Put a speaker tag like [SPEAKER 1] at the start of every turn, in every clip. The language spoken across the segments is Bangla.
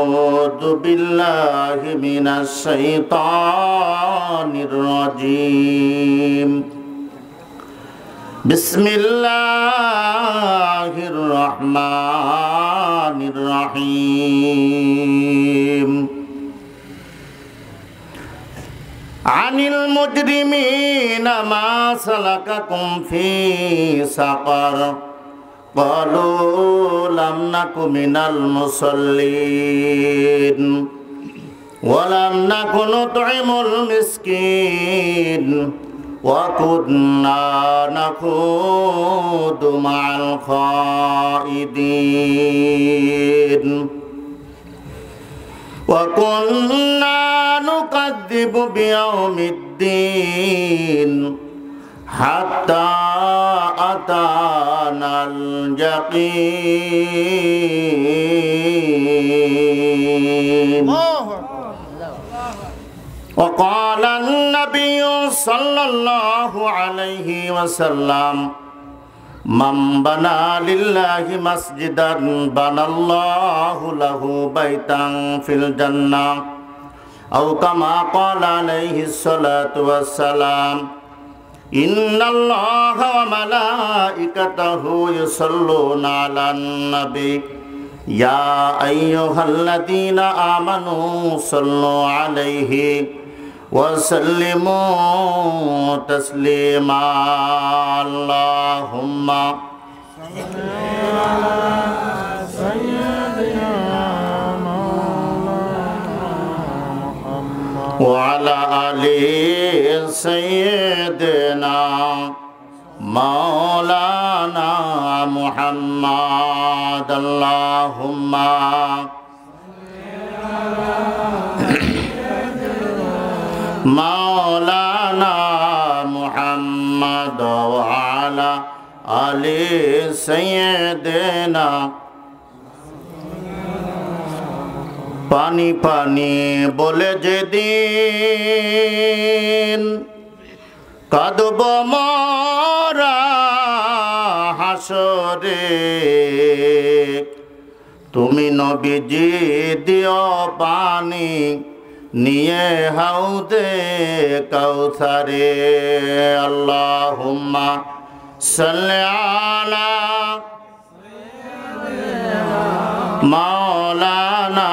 [SPEAKER 1] أعوذ بالله من الشيطان الرجيم. بسم الله الرحمن الرحيم. عن المجرمين ما سلككم في سقر قالوا لم نك من المصلين ولم نك نطعم المسكين وكنا نخوض مع الخائضين وكنا نكذب بيوم الدين حتى أتانا اليقين. وقال النبي صلى الله عليه وسلم من بنى لله مسجدا بنى الله له بيتا في الجنة أو كما قال عليه الصلاة والسلام. إن الله وملائكته يصلون على النبي يا أيها الذين آمنوا صلوا عليه وسلموا تسليما. اللهم صل على سيدنا محمد وعلى آل سيدنا مولانا محمد. اللهم مولانا محمد وعلى آل سيدنا. পানি পানি বলে যেদিন কাঁদব মোরা হাসরে, তুমি নবীজি দিও পানি নিয়ে হাউদে কাউসারে। আল্লাহুম্মা সাল্লি আলা মাওলানা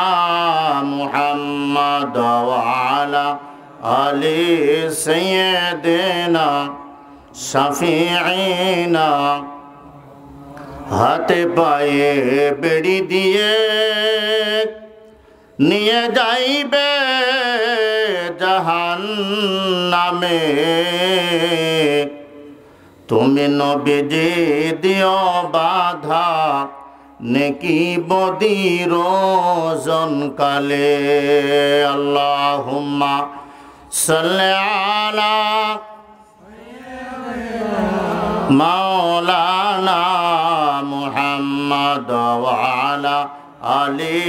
[SPEAKER 1] মুহাম্মদ ওয়া আলা আলি সাইয়্যিদিনা শাফিঈনা। হাতে পায়ে বেড়ি দিয়ে নিয়ে যাইবে জাহান্নামে, তুমি নবীজি দিও বাধা নেকি বদির জনকালে। আল্লাহুম্মা সাল্লি আলা মাওলানা মুহাম্মদ ওয়া আলা আলি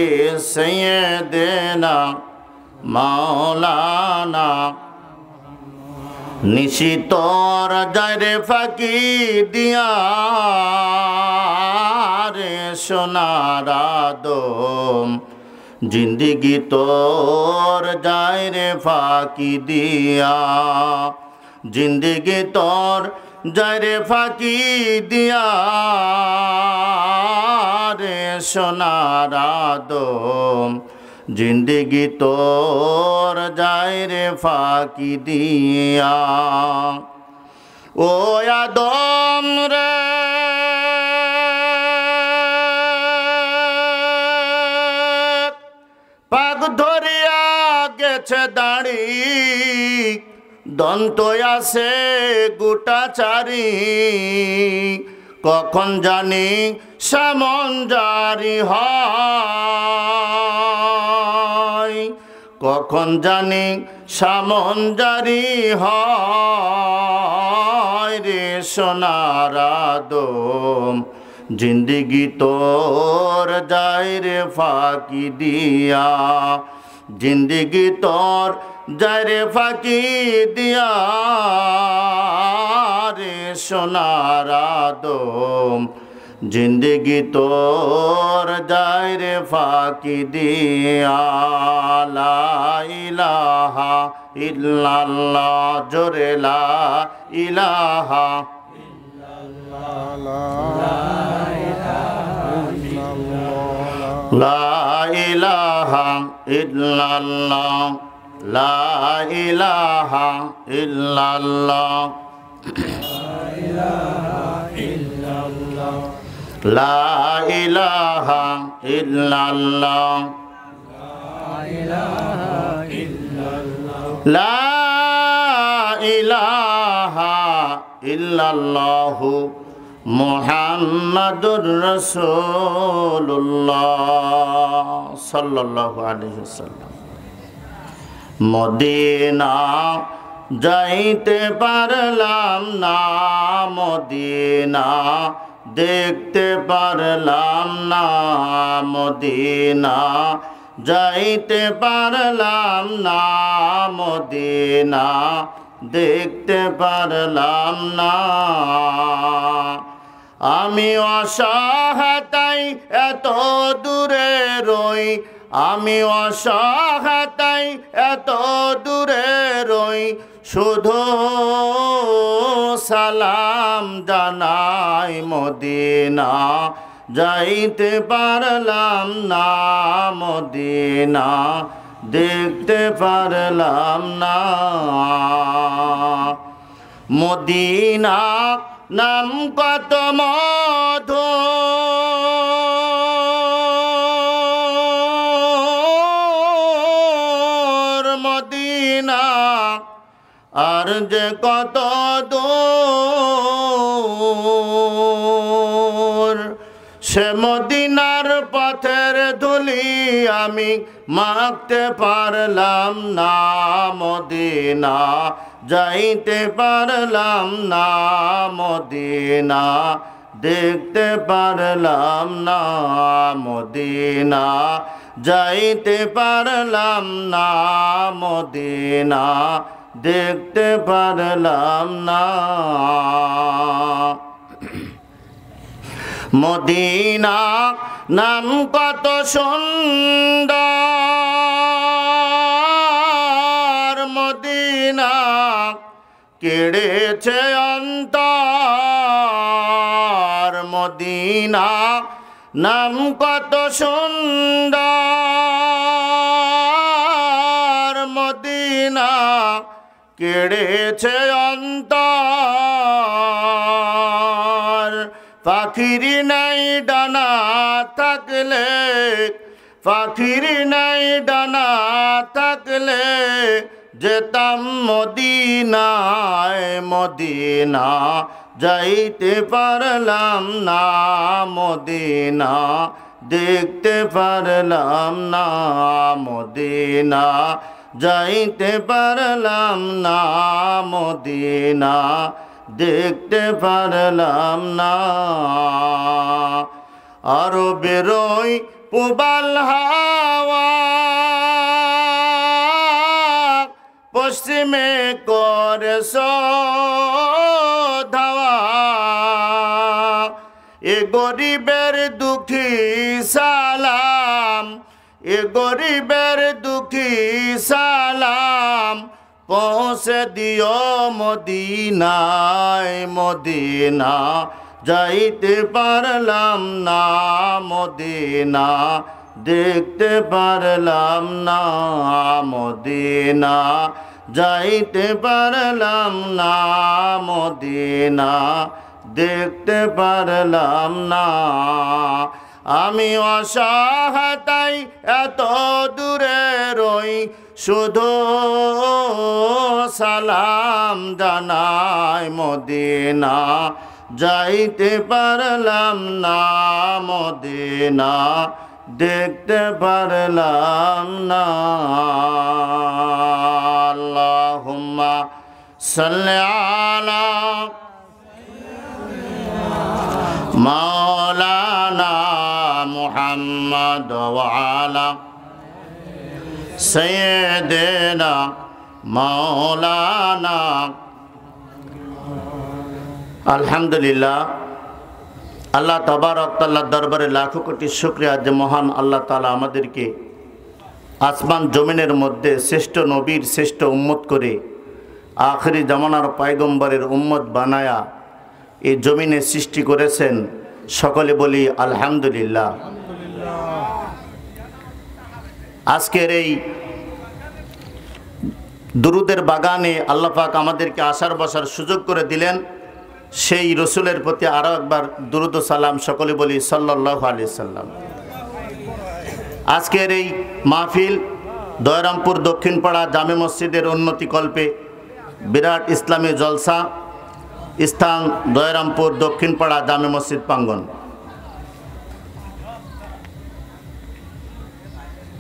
[SPEAKER 1] সাইয়্যিদিনা মাওলানা। নিশিতর যারে ফাঁকি দিয়া রে সোনার আদম, জিন্দিগি তোর যায় রে ফাঁকি দিয়া, জিন্দিগি তোর যায় রে ফাঁকি দিয়া রে সোনার আদম, জিন্দিগি তোর যায় রে ফাঁকি দিয়া। ও আদম রে পাগ ধরিয়া গেছে দাড়ি, দন্ত আছে গোটা চারি, কখন জানি সামন জারি হয়, কখন জানি সামন জারি হয় রে সোনার আদম, জিন্দিগি তোর যায় রে ফাঁকি দিয়া, জিন্দিগি তোর যায় রে ফাঁকি দিয়া রে সোনার আদম, जिंदगी तोर जाए रे फाकी दिया ला इलाहा इल्लल्लाह जोरे ला इलाहा ला इलाहा इल्लल्लाह ला इलाहा इल्लल्लाह ला इलाहा इल्लल्लाह ला इलाहा इल्लल्लाह मुहम्मदुर रसूलुल्लाह सल्लल्लाहु अलैहि वसल्लम। मदीना जाइते पारलाम ना, मदीना देखते पारलाम ना, मदीना जाइते पारलाम ना, मदीना देखते पारलाम ना। आमी असहाय एत दूरे रई, आमी असहाय एत दूरे रई, शुधु सालाम जानाई मदीना जाइते पारलाम ना, मदीना देखते पारलाम ना। मदीना नाम कत मधुर, मदीना আর যে কত দূর, সে মদিনার পথের ধুলি আমি মাখতে পারলাম না, মদিনা যাইতে পারলাম না, মদিনা দেখতে পারলাম না, মদিনা যাইতে পারলাম না, মদিনা দেখতে পারলাম না। মদিনা নাম কত সুন্দর, মদিনা কেড়েছে অন্তর, মদিনা নাম কত সুন্দর, মদিনা কেড়েছে অন্তর। পাখির নাই ডানা থাকলে, পাখির নাই ডানা থাকলে যেতাম মদিনায়, মদিনা যাইতে পারলাম না, মদিনা দেখতে পারলাম না, মদিনা যাইতে পারলাম না, মদিনা দেখতে পারলাম না। আরো বেরোই পুবাল হাওয়া, পশ্চিমে করে ধাওয়া, এ গরিবের দুঃখী সালাম, এ গরিবের দুঃখী সালাম পৌঁছে দিও মদিনায়, মদিনা যাইতে পারলাম না, মদিনা দেখতে পারলাম না, মদিনা যাইতে পারলাম না, মদিনা দেখতে পারলাম না। আমি অসহায় এত দূরে রই, শুধু সালাম জানাই মদিনা যাইতে পারলাম না, মদিনা দেখতে পারলাম না। আল্লাহুম্মা সাল্লি আলা মাওলানা মুহাম্মদ ওয়া আলা সাইয়্যিদিনা মাওলানা। আলহামদুলিল্লাহ, আল্লাহ তাবারক তাআলার দরবারে লাখো কোটি শুকরিয়া যে মহান আল্লাহ তাআলা আমাদেরকে আসমান জমিনের মধ্যে শ্রেষ্ঠ নবীর শ্রেষ্ঠ উম্মত করে আখেরি জামানার পয়গম্বরের উম্মত বানায়া এই জমিনে সৃষ্টি করেছেন। সকলে বলি আলহামদুলিল্লাহ। আজকের এই দুরুদের বাগানে আল্লাহ পাক আমাদেরকে আসার বসার সুযোগ করে দিলেন। সেই রসুলের প্রতি আরও একবার দুরুদ ও সালাম সকলে বলি সাল্লাল্লাহু আলাইহি সাল্লাম। আজকের এই মাহফিল দয়রামপুর দক্ষিণপাড়া জামে মসজিদের উন্নতিকল্পে বিরাট ইসলামী জলসা, স্থান দয়রামপুর দক্ষিণপাড়া জামে মসজিদ প্রাঙ্গণ।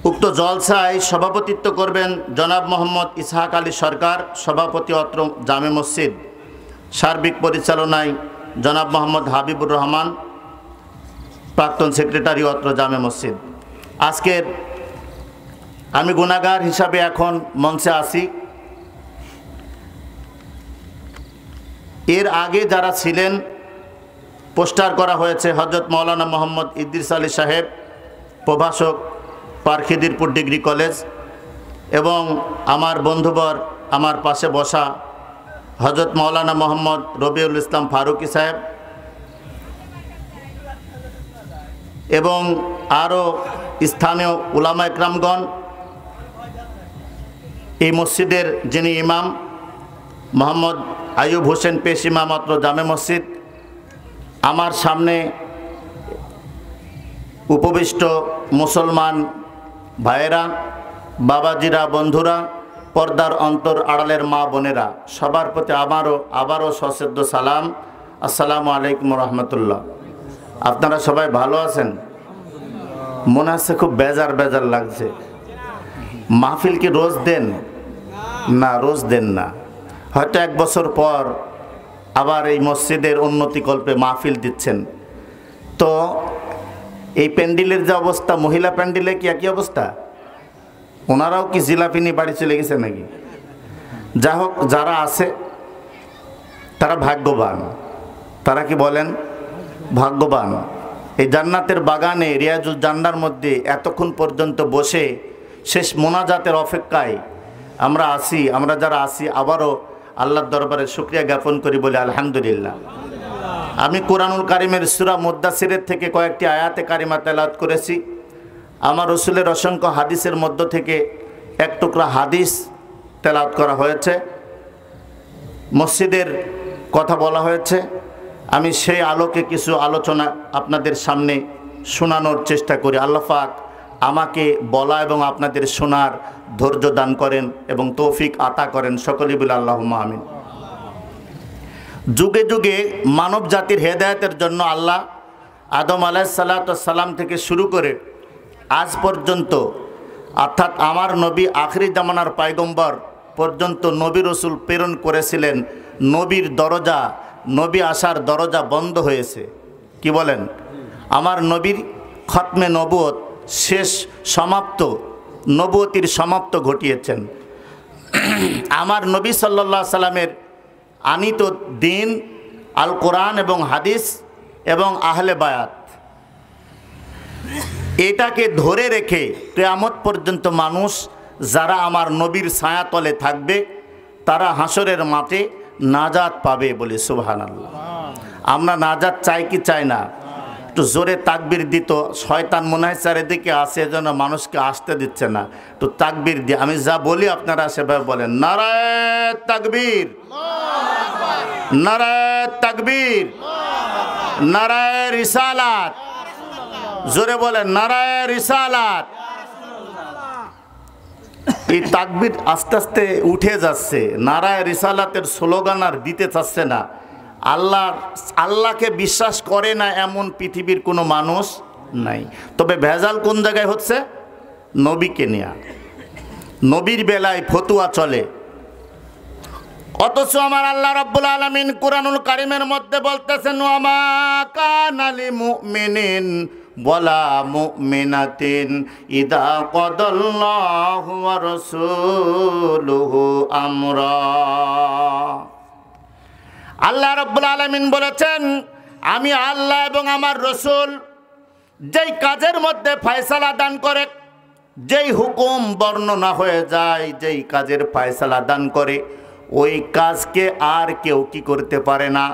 [SPEAKER 1] উক্ত জলসায় সভাপতিত্ব করবেন জনাব মোহাম্মদ ইসহাক আলী সরকার, সভাপতি অত্র জামে মসজিদ। সার্বিক পরিচালনায় জনাব মোহাম্মদ হাবিবুর রহমান, প্রাক্তন সেক্রেটারি অত্র জামে মসজিদ। আজকের আমি গুনাহগার হিসাবে এখন মঞ্চে আসি। এর আগে যারা ছিলেন পোস্টার করা হয়েছে হযরত মাওলানা মোহাম্মদ ইদ্রিস আলী সাহেব, প্রভাষক, পারখিদিরপুর ডিগ্রি কলেজ, এবং আমার বন্ধুবর আমার পাশে বসা হযরত মাওলানা মোহাম্মদ রবিউল ইসলাম ফারুকি সাহেব, এবং আরও স্থানীয় উলামা ইকরামগণ, এই মসজিদের যিনি ইমাম মোহাম্মদ আইয়ুব হোসেন পেশ ইমাম অত্র জামে মসজিদ, আমার সামনে উপবিষ্ট মুসলমান ভাইয়েরা, বাবাজিরা, বন্ধুরা, পর্দার অন্তর আড়ালের মা বোনেরা, সবার প্রতি আবারও সশ্রদ্ধ সালাম। আসসালামু আলাইকুম রহমতুল্লাহ। আপনারা সবাই ভালো আছেন? মনে হচ্ছে খুব বেজার বেজার লাগছে। মাহফিল কি রোজ দেন? না, রোজ দেন না। হয়তো এক বছর পর আবার এই মসজিদের উন্নতিকল্পে মাহফিল দিচ্ছেন। তো এই প্যান্ডেলের যে অবস্থা, মহিলা প্যান্ডেলে কি একই অবস্থা? ওনারাও কি জিলাপি নিয়ে বাড়ি চলে গেছে নাকি? যা হোক, যারা আছে তারা ভাগ্যবান। তারা কি বলেন? ভাগ্যবান। এই জান্নাতের বাগানে রিয়াজুল জান্নার মধ্যে এতক্ষণ পর্যন্ত বসে শেষ মোনাজাতের অপেক্ষায় আমরা যারা আছি আবারও আল্লাহর দরবারে শুকরিয়া জ্ঞাপন করি বলে আলহামদুলিল্লাহ। আমি কোরআনুল কারিমের সূরা মুদ্দাসিরের থেকে কয়েকটি আয়াতে কারিমা তেলাওয়াত করেছি। আমার রসুলের অসংখ্য হাদিসের মধ্য থেকে এক টুকরা হাদিস তেলাওয়াত করা হয়েছে। মসজিদের কথা বলা হয়েছে। আমি সেই আলোকে কিছু আলোচনা আপনাদের সামনে শোনানোর চেষ্টা করি। আল্লাহ পাক আমাকে বলা এবং আপনাদের শোনার ধৈর্য দান করেন এবং তৌফিক আতা করেন। সকলেই বলে আল্লাহুম্মা আমিন। যুগে যুগে মানব জাতির হেদায়েতের জন্য আল্লাহ আদম আলাইহিসসালাম থেকে শুরু করে আজ পর্যন্ত, অর্থাৎ আমার নবী আখিরি জামানার পয়গম্বর পর্যন্ত নবী রসুল প্রেরণ করেছিলেন। নবীর দরজা, নবী আসার দরজা বন্ধ হয়েছে। কি বলেন? আমার নবীর খতমে নবুয়ত শেষ, সমাপ্ত, নবুয়তির সমাপ্ত ঘটিয়েছেন। আমার নবী সাল্লাল্লাহু আলাইহি সাল্লামের আনিত দিন আল কোরআন এবং হাদিস এবং আহলে বায়াত, এটাকে ধরে রেখে কিয়ামত পর্যন্ত মানুষ যারা আমার নবীর ছায়াতলে থাকবে তারা হাসরের মাঠে নাজাত পাবে বলে সুবহানাল্লাহ। আমরা নাজাত চাই কি চাই না? একটু জোরে তাকবীর দিত। শয়তান মনে হয় চারিদিকে আসে, এজন্য মানুষকে আসতে দিচ্ছে না। তো তাকবীর দিয়ে আমি যা বলি আপনারা সেভাবে বলেন, নারায়ে তাকবীর, নারায়ে তাকবীর, নারায়ে রিসালাত। জোরে বলেন নারায়ে রিসালাত। এই তাকবীর আস্তে আস্তে উঠে যাচ্ছে। নারায়ে রিসালাতের স্লোগান আর দিতে চাচ্ছে না। আল্লাহকে বিশ্বাস করে না এমন পৃথিবীর কোনো মানুষ নাই। তবে ভেজাল কোন জায়গায় হচ্ছে? নবীকে নিয়ে। নবীর বেলায় ফতুয়া চলে, অথচ আমার আল্লাহ রাব্বুল আলামিন কুরআনুল কারীমের মধ্যে বলতেছেন, ওয়া মা কানা লিল মুমিনিন ওয়ালা মুমিনাতিন ইযা কাদাল্লাহু ওয়া রাসূলুহু আমরা। আল্লাহ রাব্বুল আলামিন বলেছেন, আমি আল্লাহ এবং আমার রসুল যেই কাজের মধ্যে ফয়সালা দান করে, যেই হুকুম বর্ণনা হয়ে যায়, যেই কাজের ফয়সালা দান করে, ওই কাজকে আর কেউ কি করতে পারে না,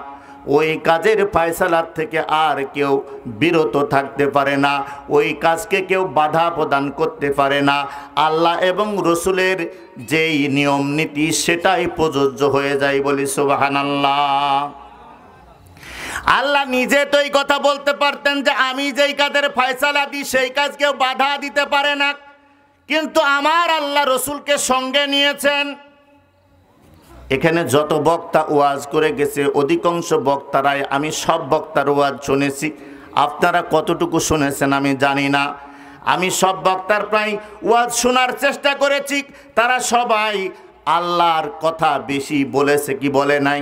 [SPEAKER 1] ওই কাজের ফয়সালার থেকে আর কেউ বিরত থাকতে পারে না, ওই কাজকে কেউ বাধা প্রদান করতে পারে না। আল্লাহ এবং রসুলের যেই নিয়ম নীতি সেটাই প্রযোজ্য হয়ে যায়, বলি সুবহানাল্লাহ। আল্লাহ নিজে তো এই কথা বলতে পারতেন যে আমি যেই কাজের ফয়সালা দিই সেই কাজ কেউ বাধা দিতে পারে না, কিন্তু আমার আল্লাহ রসুলকে সঙ্গে নিয়েছেন। এখানে যত বক্তা ওয়াজ করে গেছে অধিকাংশ বক্তারাই, আমি সব বক্তার ওয়াজ শুনেছি, আপনারা কতটুকু শুনেছেন আমি জানি না। আমি সব বক্তার প্রায় ওয়াজ শোনার চেষ্টা করেছি, তারা সবাই আল্লাহর কথা বেশি বলেছে কি বলে নাই?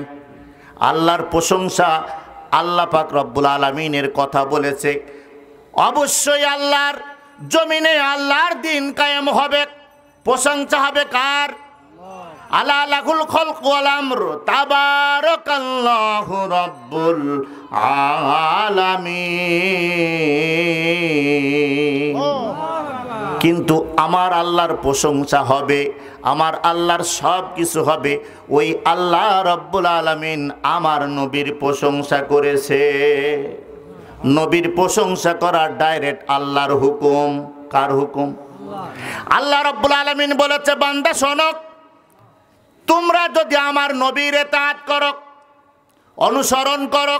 [SPEAKER 1] আল্লাহর প্রশংসা আল্লাহ পাক রব্বুল আলামিনের কথা বলেছে। অবশ্যই আল্লাহর জমিনে আল্লাহর দিন কায়েম হবে, প্রশংসা হবে কার? আলা লাহুল খালকু ওয়াল আমরু তাবারাকাল্লাহু রাব্বুল আলামিন। কিন্তু আমার আল্লাহর প্রশংসা হবে, আমার আল্লাহর সব কিছু হবে, ওই আল্লাহ রাব্বুল আলামিন আমার নবীর প্রশংসা করেছে। নবীর প্রশংসা করা ডাইরেক্ট আল্লাহর হুকুম। কার হুকুম? আল্লাহ রাব্বুল আলামিন বলেছে, বান্দা শোনো, তোমরা যদি আমার নবীর ইতাআত করো, অনুসরণ করো।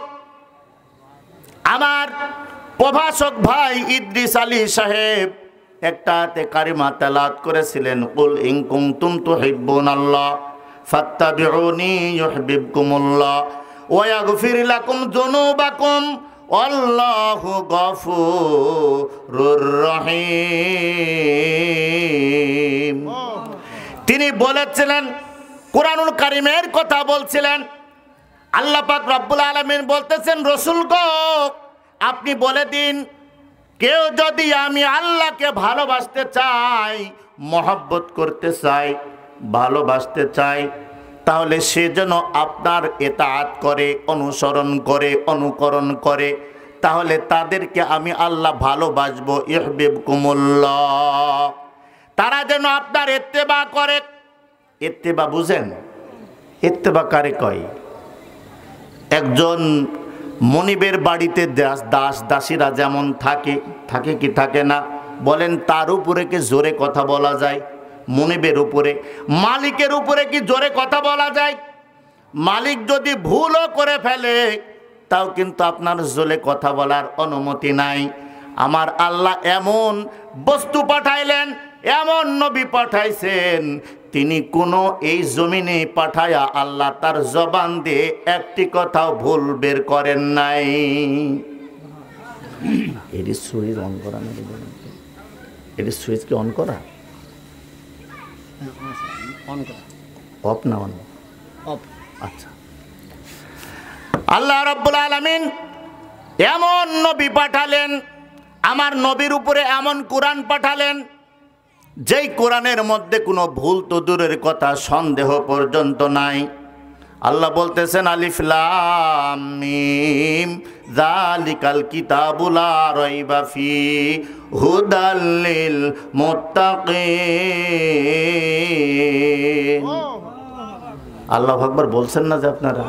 [SPEAKER 1] আমার প্রভাষক ভাই ইদ্রিস আলী সাহেব একটা আয়াতে কারিমা তেলাওয়াত করেছিলেন, কুল ইন কুনতুম তুহিব্বুনাল্লাহ ফাত্তাবিউনি ইউহিব্বুকুমুল্লাহ ওয়া ইয়াগফির লাকুম যুনুবাকুম আল্লাহু গফুরুর রহিম। তিনি বলেছিলেন, কুরআনুল কারীমের কথা বলছিলেন, আল্লাহ পাক রব্বুল আলামিন বলতেছেন, রাসূল গো আপনি বলে দিন, কেউ যদি আমি আল্লাহকে ভালোবাসতে চাই, মহব্বত করতে চাই, ভালোবাসতে চাই, তাহলে সে যেন আপনার ইতাআত করে, অনুসরণ করে, অনুকরণ করে, তাহলে তাদেরকে আমি আল্লাহ ভালোবাসবো। ইউহিব্বুকুমুল্লাহ, তারা যেন আপনার ইত্তেবা করে। ইত্তেবা বুঝেন? ইত্তেবা কারে কয়? একজন মনিবের বাড়িতে দাস দাসীরা যেমন থাকে, থাকে কি থাকে না বলেন? তার উপরে কি জোরে কথা বলা যায়? মনিবের উপরে। মালিকের উপরে কি জোরে কথা বলা যায়? মালিক যদি ভুলও করে ফেলে তাও কিন্তু আপনার জোরে কথা বলার অনুমতি নাই। আমার আল্লাহ এমন বস্তু পাঠাইলেন, এমন নবী পাঠাইছেন, তিনি কোনো এই জমিনে পাঠায়া আল্লাহ তার জবান দিয়ে একটি কথাও ভুল বের করেন নাই। এটি সুইচ অন করা নাকি? এটি সুইচ কি অন করা? অফ না অন? অফ। আচ্ছা, আল্লাহ রাব্বুল আলামিন এমন নবী পাঠালেন, আমার নবীর উপরে এমন কোরআন পাঠালেন, যেই কোরআনের মধ্যে কোনো ভুল তো দূরের কথা, সন্দেহ পর্যন্ত নাই। আল্লাহ বলতেছেন, আলিফ লাম মিম যালিকাল কিতাবু লা রাইবা ফি হুদাল লিল মুত্তাকিন। আল্লাহু আকবার বলছেন না যে আপনারা?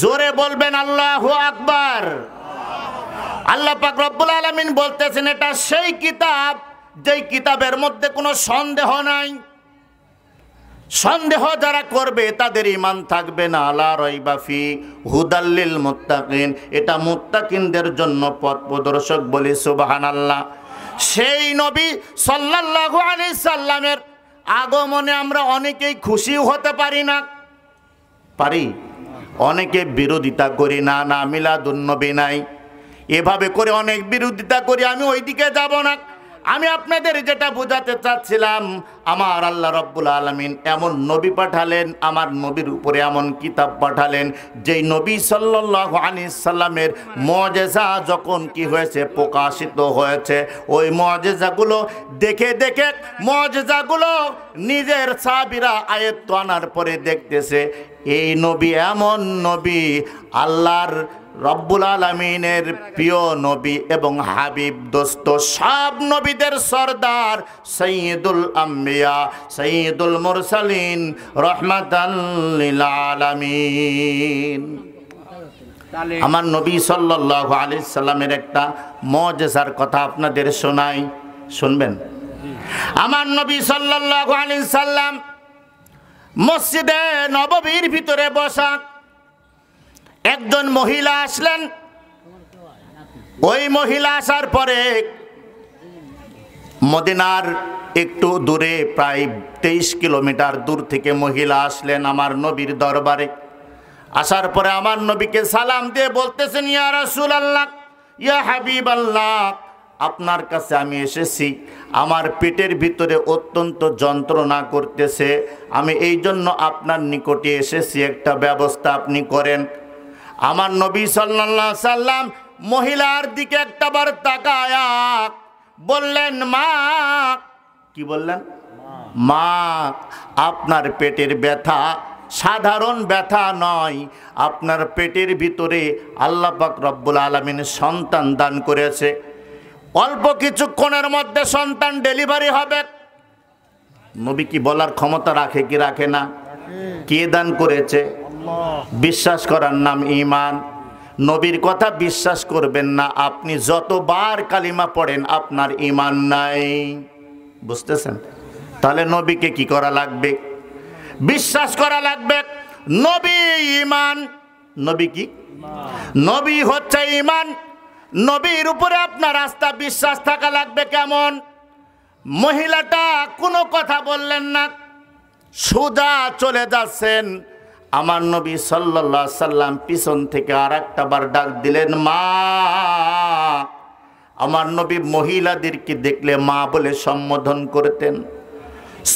[SPEAKER 1] জোরে বলবেন আল্লাহু আকবার। আল্লাহ পাক রব্বুল আলামিন বলতেছেন, এটা সেই কিতাব যেই কিতাবের মধ্যে কোনো সন্দেহ নাই। সন্দেহ যারা করবে তাদের ঈমান থাকবে না। লা রাইবা ফি হুদাল লিল মুত্তাকিন, এটা মুত্তাকিনদের জন্য পথ প্রদর্শক, বলি সুবহানাল্লাহ। সেই নবী সাল্লাল্লাহু আলাইহি সাল্লামের আগমনে আমরা অনেকেই খুশি হতে পারি না, পারি? অনেকে বিরোধিতা করি, না না মিলাদুন নবী নাই, এভাবে করে অনেক বিরোধিতা করি। আমি ওইদিকে যাব না। আমি আপনাদের যেটা বোঝাতে চাচ্ছিলাম, আমার আল্লাহ রাব্বুল আলামিন এমন নবী পাঠালেন, আমার নবীর উপরে এমন কিতাব পাঠালেন, যেই নবী সাল্লাল্লাহু আলাইহি সাল্লামের মুআজিজা যখন কি হয়েছে, প্রকাশিত হয়েছে, ওই মুআজিজাগুলো দেখে দেখে মুআজিজাগুলো নিজের সাহাবীরা আয়াত আনার পরে দেখতেছে এই নবী এমন নবী, আল্লাহর রব্বুল আলামিনের প্রিয় নবী এবং হাবিব দোস্ত, সব নবীদের সরদার, সাইয়্যিদুল আম্বিয়া, সাইয়্যিদুল মুরসালিন, রাহমাতাল লিল আলামিন। আমার নবী সাল্লাল্লাহু আলাইহি সাল্লামের একটা মুজিজার কথা আপনাদের শোনাই, শুনবেন? আমার নবী সাল্লাল্লাহু আলাইহি সাল্লাম মসজিদে নববীর ভিতরে বসা, একজন মহিলা আসলেন। ওই মহিলা আসার পরে মদিনার একটু দূরে, প্রায় 23 কিলোমিটার দূর থেকে মহিলা আসলেন আমার নবীর দরবারে। আসার পরে আমার নবীকে সালাম দিয়ে বলতেছেন, ইয়া রাসূলুল্লাহ, ইয়া হাবিবাল্লাহ, আপনার কাছে আমি এসেছি, আমার পেটের ভিতরে অত্যন্ত যন্ত্রণা করতেছে, আমি এই জন্য আপনার নিকটে এসেছি, একটা ব্যবস্থা আপনি করেন। আমার নবী সাল্লাল্লাহু আলাইহি সাল্লাম মহিলার দিকে একটাবার তাকায়া বললেন, মা। কি বললেন? মা, আপনার পেটের ব্যথা সাধারণ ব্যথা নয়, আপনার পেটের ভিতরে আল্লাহ পাক রব্বুল আলামিন সন্তান দান করেছে, অল্প কিছুক্ষণের মধ্যে সন্তান ডেলিভারি হবে। নবী কি বলার ক্ষমতা রাখে কি রাখে না? কে দান করেছে? বিশ্বাস করার নাম ঈমান। নবীর কথা বিশ্বাস করবেন না, আপনি যতবার কালিমা পড়েন আপনার ঈমান নাই। বুঝতেছেন? তাহলে নবীকে কি করা লাগবে? বিশ্বাস করা লাগবে। নবী ঈমান। নবী কি? নবী হচ্ছে ঈমান। নবীর উপরে আপনার আস্থা বিশ্বাস থাকা লাগবে। কেমন? মহিলাটা কোনো কথা বললেন না, সোজা চলে যাচ্ছেন। আমার নবী সাল্লাল্লাহু আলাইহি সাল্লাম পিছন থেকে আরেকটা বার ডাক দিলেন, মা। আমার নবী মহিলাদেরকে দেখলে মা বলে সম্বোধন করতেন।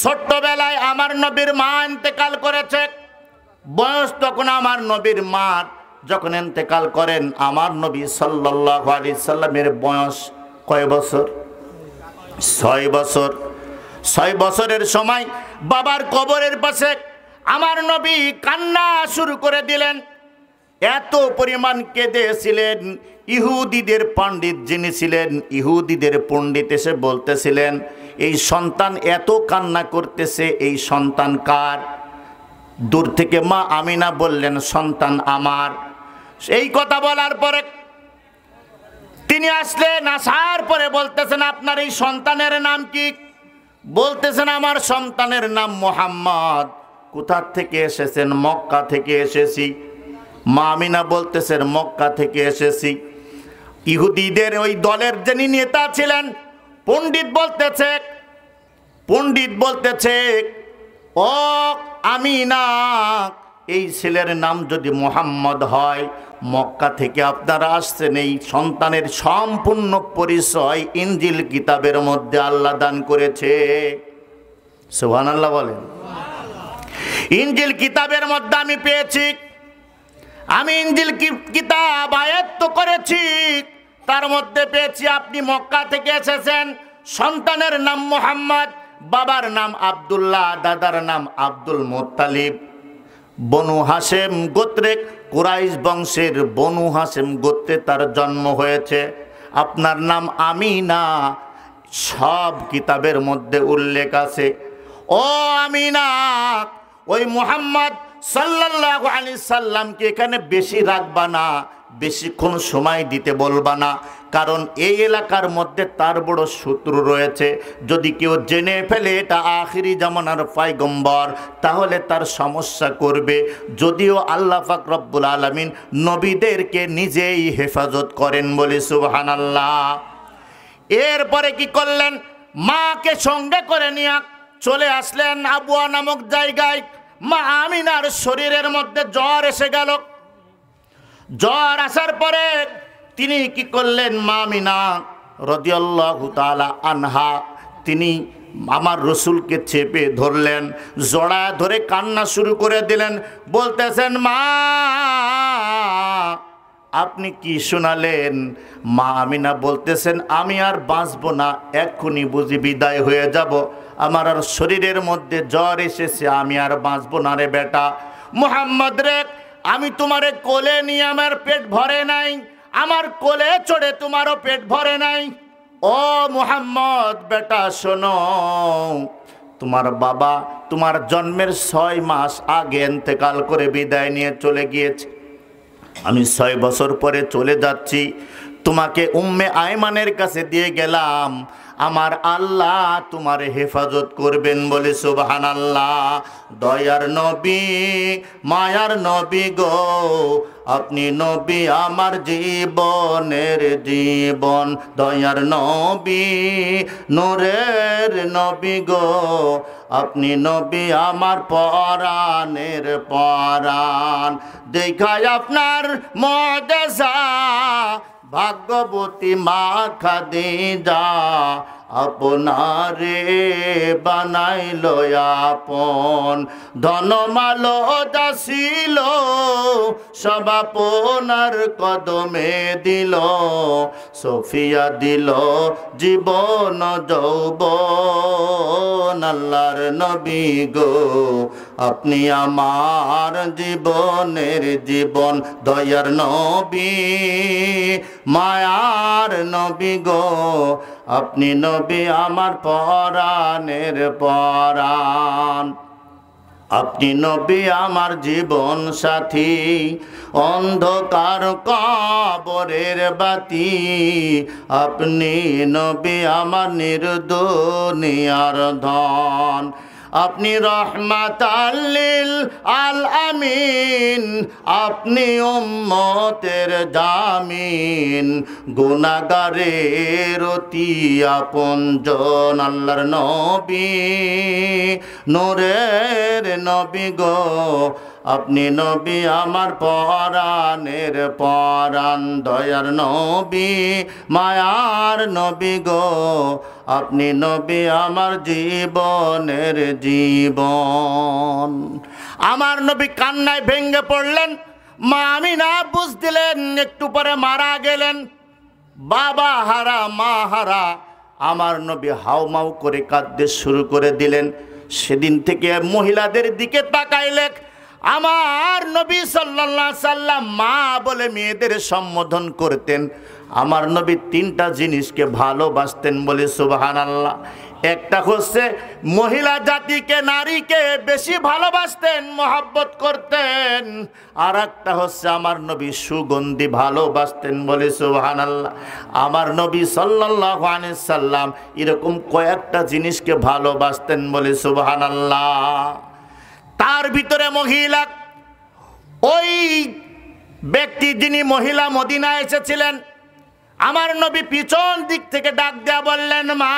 [SPEAKER 1] ছোট্টবেলায় আমার নবীর মা ইন্তেকাল করেছে। বয়স তখন আমার নবীর মা যখন ইন্তেকাল করেন, আমার নবী সাল্লাল্লাহু আলাইহি সাল্লামের বয়স কয় বছর? 6 বছর। 6 বছরের সময় বাবার কবরের পাশে আমার নবী কান্না শুরু করে দিলেন। এত পরিমাণ কেঁদেছিলেন, ইহুদিদের পণ্ডিত যিনি ছিলেন, ইহুদিদের পণ্ডিত এসে বলতেছিলেন, এই সন্তান এত কান্না করতেছে, এই সন্তান কার? দূর থেকে মা আমিনা বললেন, সন্তান আমার। এই কথা বলার পরে তিনি আসলেন। আসার পরে বলতেছেন, আপনার এই সন্তানের নাম কি? বলতেছেন, আমার সন্তানের নাম মুহাম্মদ। কোথা থেকে এসেছেন? মক্কা থেকে এসেছি। মা আমিনা বলতেছেন, মক্কা থেকে এসেছি। ইহুদিদের ওই দলের যিনি নেতা ছিলেন, পণ্ডিত বলতেছে, ও আমিনা, এই ছেলের নাম যদি মুহাম্মদ হয়, মক্কা থেকে আপনারা আসছেন, এই সন্তানের সম্পূর্ণ পরিচয় ইনজিল কিতাবের মধ্যে আল্লাহ দান করেছে। সুবহানাল্লাহ বলেন। ইনজিল কিতাবের মধ্যে আমি পেয়েছি, আমি ইনজিল কিতাব আয়াত্ত করেছি, তার মধ্যে পেয়েছি আপনি মক্কা থেকে এসেছেন, সন্তানের নাম মুহাম্মদ, বাবার নাম আব্দুল্লাহ, দাদার নাম আব্দুল মুত্তালিব, বনু হাশেম গোত্রে, কুরাইশ বংশের বনু হাশেম গোত্রে তার জন্ম হয়েছে। আপনার নাম আমিনা, সব কিতাবের মধ্যে উল্লেখ আছে। ও আমিনা, ওই মুহাম্মদ সাল্লাল্লাহু আলাইহি সাল্লামকে এখানে বেশি রাখবা না, বেশিক্ষণ সময় দিতে বলবা না, কারণ এই এলাকার মধ্যে তার বড় শত্রু রয়েছে। যদি কেউ জেনে ফেলে এটা আখিরি জামানার পয়গম্বর, তাহলে তার সমস্যা করবে। যদিও আল্লাহ পাক রব্বুল আলামিন নবীদেরকে নিজেই হেফাজত করেন, বলে সুবহানাল্লাহ। এরপরে কি করলেন? মাকে সঙ্গে করে নিয়ে চলে আসলেন আবুয়া নামক জায়গায়। মা আমিনার শরীরের মধ্যে জ্বর এসে গেল। জ্বর আসার পরে তিনি কি করলেন? মা আমিনা রাদিয়াল্লাহু তাআলা আনহা, তিনি আমার রসুলকে চেপে ধরলেন, জড়া ধরে কান্না শুরু করে দিলেন। বলতেছেন, মা আপনি কি শোনালেন? মা আমিনা বলতেছেন, আমি আর বাঁচবো না, এক্ষুনি বুঝি বিদায় হয়ে যাব, আমার আর শরীরের মধ্যে জ্বর এসেছে, আমি আর বাঁচবো না রে বেটা। মুহাম্মদ রে আমি তোমারে কোলে নিয়ে আমার পেট ভরে নাই, আমার কোলে চড়ে তোমারও পেট ভরে নাই। ও মুহাম্মদ বেটা শোনো, তোমার বাবা তোমার জন্মের 6 মাস আগে ইন্তেকাল করে বিদায় নিয়ে চলে গিয়েছে। আমি 6 বছর পরে চলে যাচ্ছি, তোমাকে উম্মে আয়মানের কাছে দিয়ে গেলাম। আমার আল্লাহ তোমার হেফাজত করবেন বলে সুবহানাল্লাহ। দয়ার নবী মায়ার নবী গো, আপনি নবী আমার জীবনের জীবন। দয়ার নবী নূরের নবী গো, আপনি নবী আমার পরাণের পরাণ। দেখায় আপনার মুআজিজা ভাগ্যবতী মা খাদিজা, আপনারে বানাইল আপন। ধনমাল দাসিল সব আপনার কদমে দিল, সফিয়া দিল জীবন যৌবন। আল্লাহর নবী গো, আপনি আমার জীবনের জীবন। দয়ার নবী মায়ার নবী গো, আপনি নবী আমার পরাণের পরাণ। আপনি নবী আমার জীবন সাথী, অন্ধকার কবরের বাতি। আপনি নবী আমার নির্দুনিয়ার ধন। আপনি রহমাতাল লিল আলামিন, আপনি উম্মতের জামিন, গুনাহগারের অতি আপনজন। আল্লাহর নবী নূরের নবী গো, আপনি নবী আমার পরাণের পরাণ। দয়ার নবী মায়ার নবী গো, আপনি নবী আমার জীবনের জীবন। আমার নবী কান্নায় ভেঙে পড়লেন। মা আমিনা বুঝ দিলেন, একটু পরে মারা গেলেন। বাবা হারা মা হারা আমার নবী হাউমাউ করে কাঁদতে শুরু করে দিলেন। সেদিন থেকে মহিলাদের দিকে তাকাইলে আমার নবী সাল্লাল্লাহু আলাইহি সাল্লাম মা বলে মেয়েদের সম্বোধন করতেন। আমার নবী 3টা জিনিসকে ভালোবাসতেন বলে সুবহানাল্লাহ। একটা হচ্ছে মহিলা জাতিকে নারীকে বেশি ভালোবাসতেন, মহব্বত করতেন। আর একটা হচ্ছে আমার নবী সুগন্ধি ভালোবাসতেন বলে সুবহানাল্লাহ। আমার নবী সাল্লাল্লাহু আলাইহি সাল্লাম এরকম কয়েকটা জিনিসকে ভালোবাসতেন বলে সুবহানাল্লাহ। তার ভিতরে মহিলা, ওই ব্যক্তি যিনি মহিলা মদিনায় এসেছিলেন, আমার নবী পিছন দিক থেকে ডাক দেয়া বললেন মা।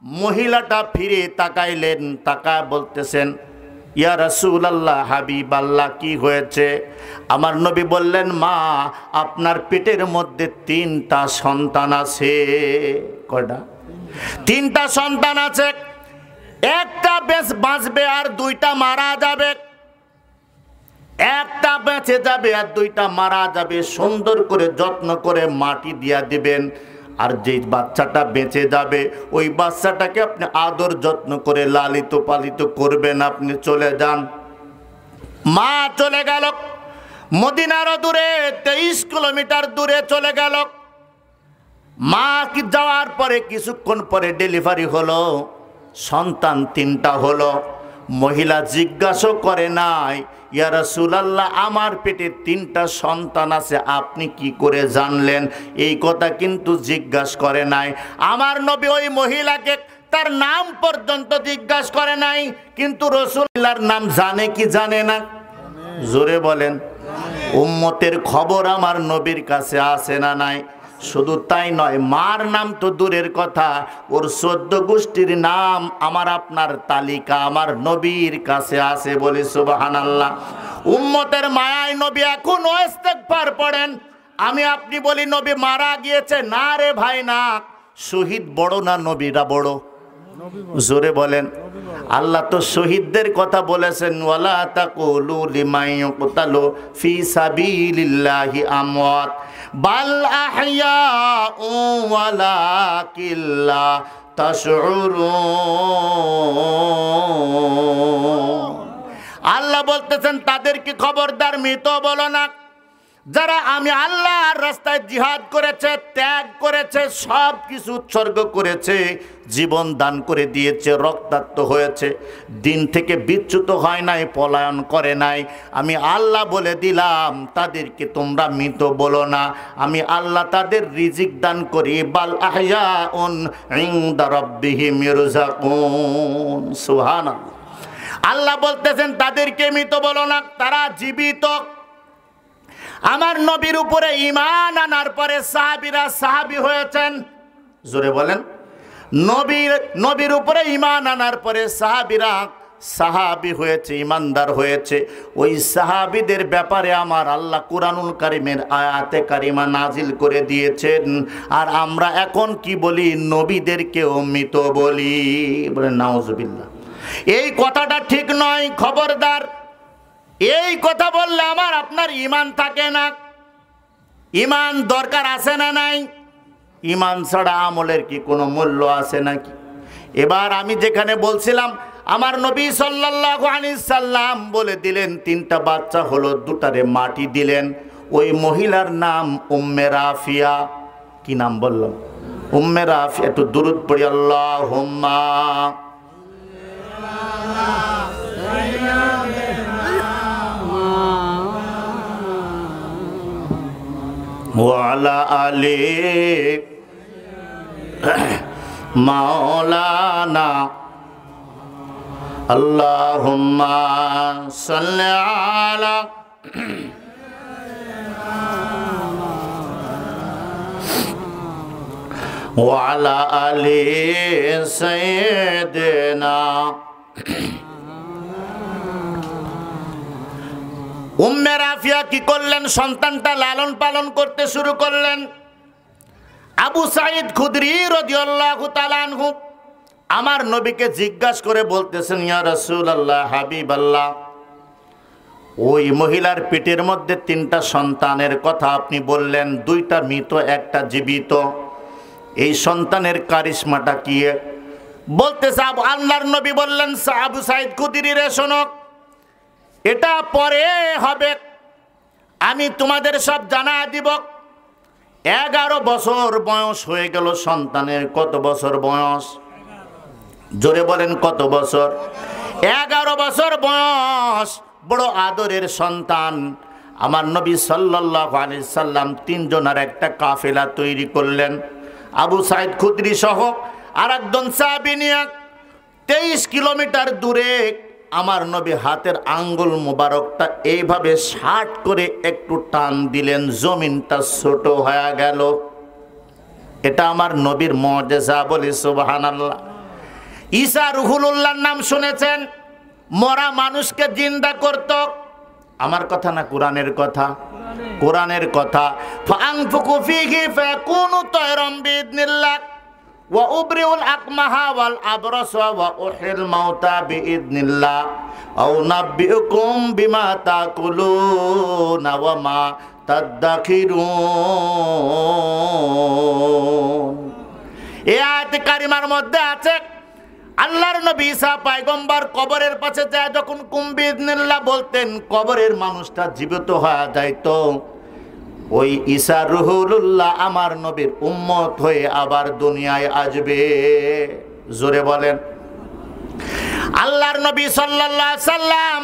[SPEAKER 1] মহিলাটা ফিরে তাকাইলেন, তাকায় বলতেছেন ইয়া রাসূলুল্লাহ হাবিবাল্লাহ কি হয়েছে? আমার নবী বললেন মা, আপনার পেটের মধ্যে 3টা সন্তান আছে। কয়টা? 3টা সন্তান আছে। একটা বাঁচবে আর 2টা মারা যাবে। একটা বেঁচে যাবে আর 2টা মারা যাবে। সুন্দর করে যত্ন করে মাটি দিয়া দিবেন। আর যে বাচ্চাটা বেঁচে যাবে ওই বাচ্চাটাকে আপনি আদর যত্ন করে লালিত পালিত করবেন। আপনি চলে যান। মা চলে গেল। মদিনার দূরে 23 কিলোমিটার দূরে চলে গেল। মা কি যাওয়ার পরে কিছুক্ষণ পরে ডেলিভারি হলো। সন্তান 3টা হলো। মহিলা জিজ্ঞাসা করে নাই ইয়া রাসূলুল্লাহ আমার পেটে 3টা সন্তান আছে, আপনি কি করে জানলেন? এই কথা কিন্তু জিজ্ঞাসা করে নাই। আমার নবী ওই মহিলাকে তার নাম পর্যন্ত জিজ্ঞাসা করে নাই। কিন্তু রাসূলুল্লাহর নাম জানে কি জানে না? জোরে বলেন। উম্মতের খবর আমার নবীর কাছে আছে না নাই? শুধু তাই নয়, মার নাম তো দূরের কথা, ওর 14 গোষ্ঠীর নাম আমার আপনার তালিকা আমার নবীর কাছে আছে বলে সুবহানাল্লাহ। উম্মতের মায়ায় নবী এখনো ইস্তেগফার পড়েন। আমি আপনি বলি নবী মারা গিয়েছে, না রে ভাই না। শহীদ বড় না নবীরা বড়? জোরে বলেন। আল্লাহ তো শহীদদের কথা বলেছেন ওয়ালা তাকুলু লিমান ইউকতালু ফি সাবিলিল্লাহি আমওয়াত বাল আহইয়াউ ওয়ালাকিন লা তাশউরুন। আল্লাহ আল্লাহ বলতেছেন তাদেরকে খবরদার মৃত বলো না, যারা আমি আল্লাহর রাস্তায় জিহাদ করেছে, ত্যাগ করেছে, সব কিছু উৎসর্গ করেছে, জীবন দান করে দিয়েছে, রক্তাক্ত হয়েছে, দিন থেকে বিচ্যুত হয় নাই, পলায়ন করে নাই, আমি আল্লাহ বলে দিলাম তাদেরকে তোমরা মৃত বলো না। আমি আল্লাহ তাদের রিজিক দান করি। বাল আহয়াউন ইনদা রাব্বিহিম ইরযাকুন। সুবহানাল্লাহ। আল্লাহ বলতেছেন তাদেরকে মৃত বলো না, তারা জীবিত। আমার নবীর উপরে ঈমান আনার পরে সাহাবীরা সাহাবী হয়েছেন। জোরে বলেন। নবীর উপরে ঈমান আনার পরে সাহাবীরা সাহাবী হয়েছে, ঈমানদার হয়েছে। ওই সাহাবীদের ব্যাপারে আমার আল্লাহ কুরআনুল কারীমের আয়াতে কারিমা নাজিল করে দিয়েছেন। আর আমরা এখন কি বলি? নবীদেরকেও মৃত বলি। বলেন নাউজুবিল্লাহ। এই কথাটা ঠিক নয়, খবরদার। এই কথা বললে আমার আপনার ঈমান থাকে না। ঈমান দরকার আছে না নাই? ঈমান ছাড়া আমলের কি কোনো মূল্য আছে নাকি? এবার আমি যেখানে বলছিলাম আমার নবী সাল্লাল্লাহু আলাইহি সাল্লাম বলে দিলেন তিনটা বাচ্চা হলো, দুটারে মাটি দিলেন। ওই মহিলার নাম উম্মে রাফিয়া। কি নাম বললাম? উম্মে রাফিয়া। একটু দুরূদ পড়ি। আল্লাহুম্মা ওয়ালা আলি মাওলানা আল্লাহুম্মা সাল্লি আলা ওয়ালা আলি সাইয়্যিদিনা। উম্মে রাফিয়া কি করলেন? সন্তানটা লালন পালন করতে শুরু করলেন। আবু সাঈদ খুদরি রাদিয়াল্লাহু তাআলা আনহু আমার নবীকে জিজ্ঞাসা করে বলতেছেন, ইয়া রাসূলুল্লাহ, হাবিবাল্লাহ, ওই মহিলার পেটের মধ্যে তিনটা সন্তানের কথা আপনি বললেন, দুইটা মৃত, একটা জীবিত। এই সন্তানের কারিশমাটা কি? বলতেছে আল্লাহর নবী বললেন, আবু সাঈদ খুদরি রে শোনো, এটা পরে হবে, আমি তোমাদের সব জানা দিব। 11 বছর বয়স হয়ে গেল সন্তানের। কত বছর বয়স? জোরে বলেন কত বছর? 11 বছর বয়স। বড় আদরের সন্তান। আমার নবী সাল্লাল্লাহু আলাইহি সাল্লাম তিনজনের একটা কাফেলা তৈরি করলেন। আবু সাঈদ খুদরি সহ আরেকজন সাহাবী নিয়ে 23 কিলোমিটার দূরে আমার নবী হাতের আঙ্গুল মোবারকটা এইভাবে শার্ট করে একটু টান দিলেন, জমিনটা ছোট হয়ে গেল। এটা আমার নবীর মুজিজা। বলি সুবহানাল্লাহ। ঈসা রুহুল্লাহর নাম শুনেছেন? মরা মানুষকে জিন্দা করত। আমার কথা না, কোরআনের কথা। কোরআনের কথা। ফাআনফুকু ফীহি ফায়াকুনু তায়রাম বিইذنিল্লাহ ওয়া উবরিউল আকমাহা ওয়াল আবরাসা ওয়া উহিল মাউতা বিইذনিল্লাহ আও নাব্বিউকুম বিমা তাকুলুনা ওয়া মা তাদাখিরুন। এই আয়াত কারিমার মধ্যে আছে আল্লাহর নবী ঈসা পয়গম্বর কবরের পাশে যায় যখন কুম বিইذনিল্লাহ বলতেন, কবরের মানুষটা জীবিত হয়ে যাইতো। ওই ঈসা রুহুল্লাহ আমার নবীর উম্মত হয়ে আবার দুনিয়ায় আসবে। জোরে বলেন। আল্লাহর নবী সাল্লাল্লাহু আলাইহি সাল্লাম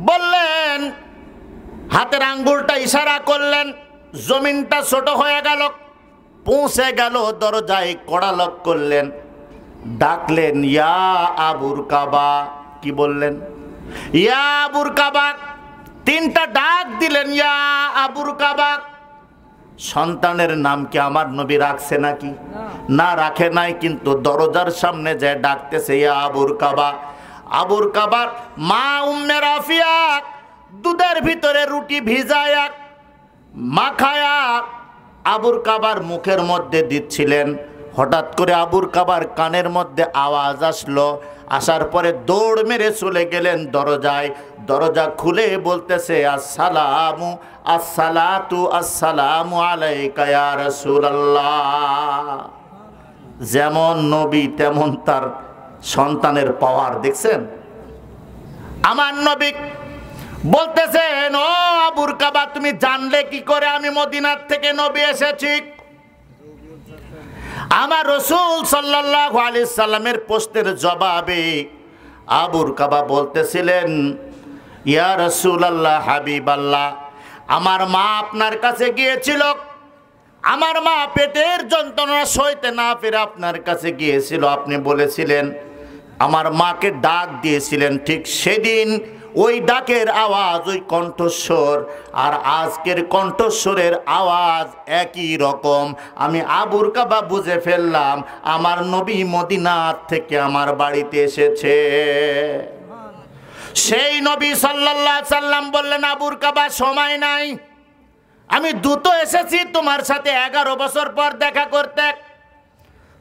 [SPEAKER 1] বললেন, হাতের আঙ্গুলটা ইশারা করলেন, জমিনটা ছোট হয়ে গেল, পৌঁছে গেল দরজায়, কড়া লক করলেন, ডাকলেন, ইয়া আবুর কাবা। কি বললেন? ইয়া আবুর কাবা। তিনটা ডাক দিলেন, ইয়া আবুর কাবা। সন্তানের নাম কি আমার নবী রাখছে নাকি? না, রাখে নাই। কিন্তু দরজার সামনে যে ডাকতেছে, ইয়া আবুর কাবা। আবুর কাবার মা উম্মে রাফিয়া দুধের ভিতরে রুটি ভিজায়া মাখায়া আবুর কাবার মুখের মধ্যে দিচ্ছিলেন। হঠাৎ করে আবুর কাবার কানের মধ্যে আওয়াজ আসলো। আসার পরে দৌড় মেরে চলে গেলেন দরজায়। দরজা খুলে বলতেছে, আসসালামু আসসালাতু আসসালামু আলাইকা ইয়া রাসূলুল্লাহ। যেমন নবী তেমন তার সন্তানের পাওয়ার। দেখছেন? আমার নবী বলতেছেন, ও আবুর কাবা, তুমি জানলে কি করে আমি মদিনার থেকে নবী এসেছি? আমার রাসূল সাল্লাল্লাহু আলাইহি সাল্লামের প্রশ্নের জবাবে আবুর কাবা বলতেছিলেন, ইয়া রাসূলুল্লাহ, হাবিবাল্লাহ, আমার মা আপনার কাছে গিয়েছিল, আমার মা পেটের যন্ত্রণা সইতে না পেরে আপনার কাছে গিয়েছিল। আপনি বলেছিলেন, আমার মাকে ডাক দিয়েছিলেন, ঠিক সেদিন ওই ডাকের আওয়াজ, ওই কণ্ঠস্বর আর আজকের কণ্ঠস্বরের আওয়াজ একই রকম। আমি আবুর কাবা বুঝে ফেললাম আমার নবী মদিনার থেকে আমার বাড়িতে এসেছে। সেই নবী সাল্লাল্লাহু আলাইহি সাল্লাম বললেন, আবুর কাবা, সময় নাই, আমি দ্রুত এসেছি তোমার সাথে 11 বছর পর দেখা করতে।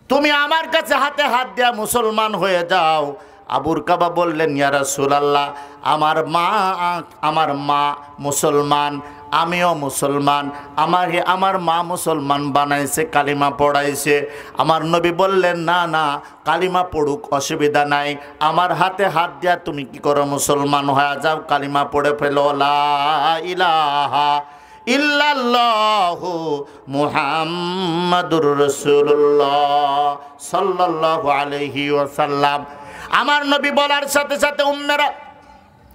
[SPEAKER 1] তুমি আমার কাছে হাতে হাত দেয়া মুসলমান হয়ে যাও। আবুর কাবা বললেন, ইয়া রাসূলুল্লাহ, আমার মা মুসলমান, আমিও মুসলমান, আমার মা মুসলমান বানাইছে, কালিমা পড়াইছে। আমার নবী বললেন, না না, কালিমা পড়ুক, অসুবিধা নাই, আমার হাতে হাত দেয়া তুমি কি করো, মুসলমান হয়ে যাও, কালিমা পড়ে ফেলো, লা ইলাহা ইল্লাল্লাহু মুহাম্মাদুর রাসূলুল্লাহ সাল্লাল্লাহু আলাইহি ওয়াসাল্লাম। আমার নবী বলার সাথে সাথে উম্মেরা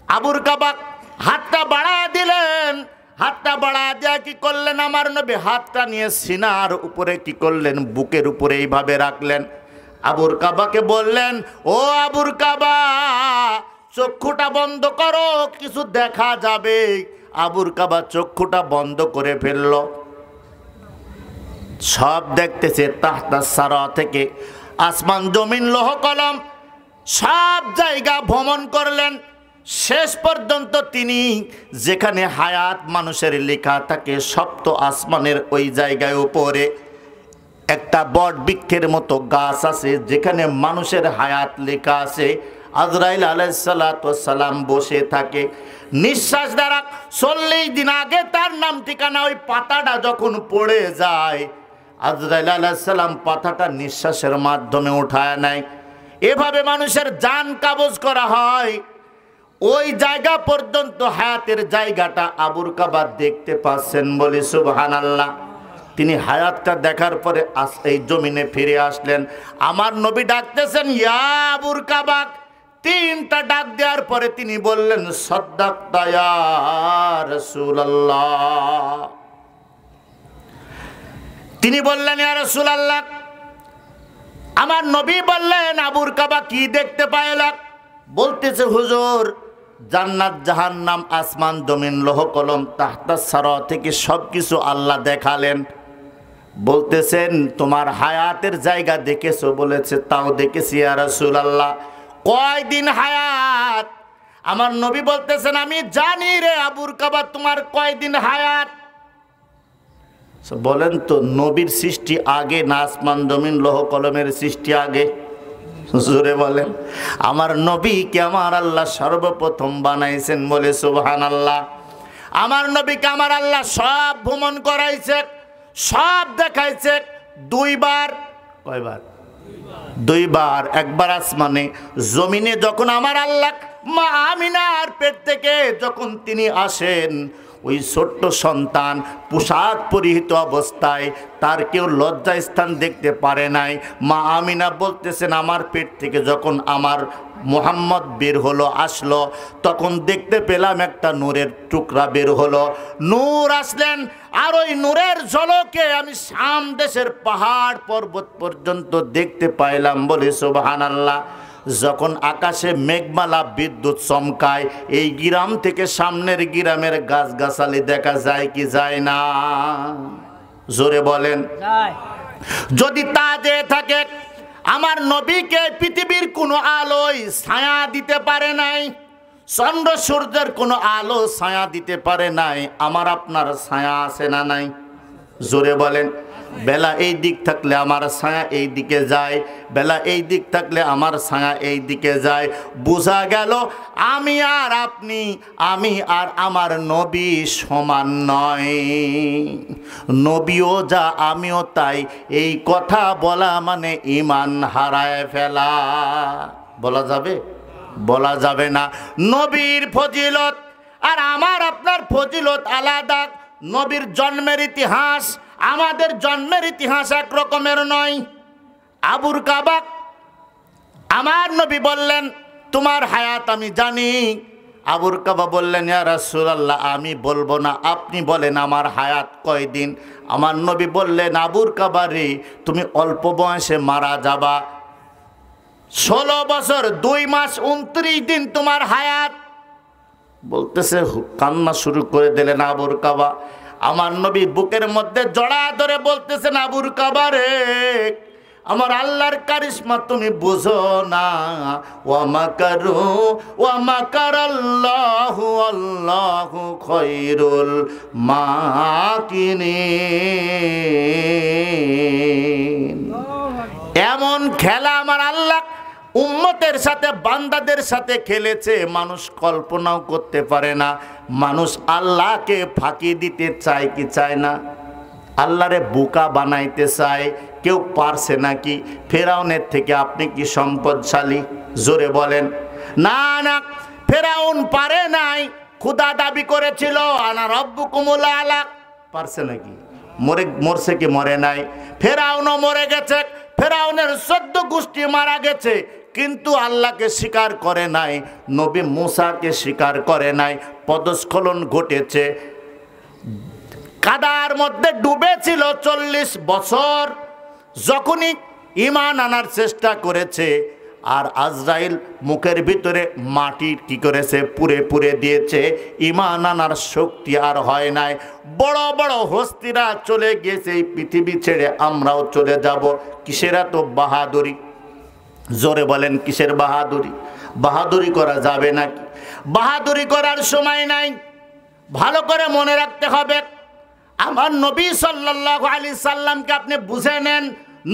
[SPEAKER 1] আবুর কাবা হাতটা বাড়ায় দিলেন। হাতটা বাড়ায় দেয়া কি করলেন, আমার নবী হাতটা নিয়ে সিনার উপরে কি করলেন, বুকের উপরে এইভাবে রাখলেন। আবুর কাবাকে বললেন, ও আবুর কাবা, চক্ষুটা বন্ধ করো, কিছু দেখা যাবে। আবুর কাবা চক্ষুটা বন্ধ করে ফেলল, সব দেখতেছে। তাহতা সারা থেকে আসমান জমিন লোহ কলম সব জায়গা ভ্রমণ করলেন। শেষ পর্যন্ত তিনি যেখানে হায়াত মানুষের লেখা থাকে, সপ্ত আসমানের ওই জায়গায় উপরে একটা বট বৃক্ষের মতো গাছ আছে, যেখানে মানুষের হায়াত লেখা আছে। আজরাইল আলাইহিস সালাতু ওয়াস সালাম বসে থাকে। নিঃশ্বাস দ্বারা 40 দিন আগে তার নাম ঠিকানা ওই পাতাটা যখন পড়ে যায়, আজরাইল আলাইহিস সালাম পাতাটা নিঃশ্বাসের মাধ্যমে উঠায় নেয়। এভাবে মানুষের জান কাবজ করা হয়। ওই জায়গা পর্যন্ত হায়াতের জায়গাটা আবুর কাবা দেখতে পাচ্ছেন, বলি সুবহানাল্লাহ। তিনি হায়াতটা দেখার পরে এই জমিনে ফিরে আসলেন। আমার নবী ডাকতেছেন, ইয়া আবুর কাবা। 3টা ডাক দেওয়ার পরে তিনি বললেন, সাদ্দাকতা ইয়া রাসূলুল্লাহ। তিনি বললেন, ইয়া রাসূলুল্লাহ। আমার নবী বললেন, আবুর কাবা কি দেখতে পাইলা? বলতেছে, হুজুর, জান্নাত জাহান্নাম আসমান জমিন লোহ কলম তাহতা সারা থেকে সবকিছু আল্লাহ দেখালেন। বলতেছেন, তোমার হায়াতের জায়গা দেখেছো? বলেছে, তাও দেখেছি ইয়া রাসূলুল্লাহ। কয়দিন হায়াত? আমার নবী বলতেছেন, আমি জানি রে আবুর কাবা, তোমার কয়দিন হায়াত? বলেন তো, নবীর সৃষ্টি আগে না আসমান জমিন লোহ কলমের সৃষ্টি আগে? জোরে বলেন। আমার নবীকে আমার আল্লাহ সর্বপ্রথম বানাইছেন, বলে সুবহানাল্লাহ। আমার নবীকে আমার আল্লাহ সব ভ্রমণ করাইছে, সব দেখাইছে। 2 বার। কয়বার? 2 বার। একবার আসমানে, জমিনে যখন আমার আল্লাহ মা আমিনার পেট থেকে যখন তিনি আসেন, ওই ছোট্ট সন্তান পোশাক পরিহিত অবস্থায়, তার কেউ লজ্জা স্থান দেখতে পারে নাই। মা আমিনা বলতেছেন, আমার পেট থেকে যখন আমার মুহাম্মদ বের হলো, আসলো, তখন দেখতে পেলাম একটা নূরের টুকরা বের হলো। নূর আসলেন, আর ওই নূরের ঝলকে আমি শাম দেশের পাহাড় পর্বত পর্যন্ত দেখতে পাইলাম, বলে সুবহানাল্লাহ। যখন আকাশে মেঘমালা বিদ্যুৎ চমকায়, এই গ্রাম থেকে সামনের গ্রামের গাছগাছালি দেখা যায় কি যায় না? জোরে বলেন। যদি তা যে থাকে, আমার নবীকে পৃথিবীর কোনো আলোয় ছায়া দিতে পারে নাই, চন্দ্র সূর্যের কোনো আলো ছায়া দিতে পারে নাই। আমার আপনার ছায়া আছে না নাই? জোরে বলেন। বেলা এই দিক থাকলে আমার ছায়া এই দিকে যায়, বেলা এই দিক থাকলে আমার ছায়া এই দিকে যায়। বোঝা গেল আমি আর আপনি, আমি আর আমার নবী সমান নয়। নবীও যা, আমিও তাই। এই কথা বলা মানে ঈমান হারায় ফেলা। বলা যাবে? বলা যাবে না। নবীর ফজিলত আর আমার আপনার ফজিলত আলাদা। নবীর জন্মের ইতিহাস আমাদের জন্মের ইতিহাস এক রকমের নয়। আবুর কাবাক আমার নবী বললেন তোমার হায়াত আমি জানি। আবুর কাবা বললেন ইয়া রাসূলুল্লাহ আমি বলবো না, আপনি বলেন আমার হায়াত কয়দিন। আমার নবী বললেন আবুর কাবা রে, তুমি অল্প বয়সে মারা যাবা, 16 বছর 2 মাস 29 দিন তোমার হায়াত। বলতেছে কান্না শুরু করে দিলেন আবুর কাবা। আমার নবী বুকের মধ্যে জড়া ধরে বলতেছেন আবুর কাবা রে, আমার আল্লাহর কারিশমা তুমি বুঝো না। ওয়া মাকারু ওয়া মাকারাল্লাহু আল্লাহু খায়রুল মাকিরিন। এমন খেলা আমার আল্লাহ উম্মতের সাথে বান্দাদের সাথে খেলেছে মানুষ কল্পনাও করতে পারে না। মানুষ আল্লাহকে ফাঁকি দিতে চায় কি চায় না? আল্লাহরে বোকা বানাইতে চায়। কেউ পারছে নাকি? ফেরাউনের থেকে আপনি কি সম্পদশালী? জোরে বলেন। না না, ফেরাউন পারে নাই। খোদা দাবি করেছিল আনা রব্বুকুমুল আলা, পারছে নাকি? মরছে কি মরে নাই? ফেরাউনও মরে গেছে, ফেরাউনের 14 গোষ্ঠী মারা গেছে, কিন্তু আল্লাহকে স্বীকার করে নাই। নবী মুসাকে স্বীকার করে নাই। পদস্খলন ঘটেছে, কাদার মধ্যে ডুবেছিল 40 বছর। যখনই ঈমান আনার চেষ্টা করেছে আর আজরাইল মুখের ভিতরে মাটি কি করেছে পুরে পুরে দিয়েছে, ঈমান আনার শক্তি আর হয় নাই। বড় বড় হস্তিরা চলে গিয়েছে এই পৃথিবী ছেড়ে, আমরাও চলে যাব। কিসের এত বাহাদুরি? জোরে বলেন কিসের বাহাদুরি? বাহাদুরি করা যাবে নাকি? বাহাদুরি করার সময় নাই। ভালো করে মনে রাখতে হবে, আমার নবী সাল্লাল্লাহু আলাইহি সাল্লামকে আপনি বুঝে নেন,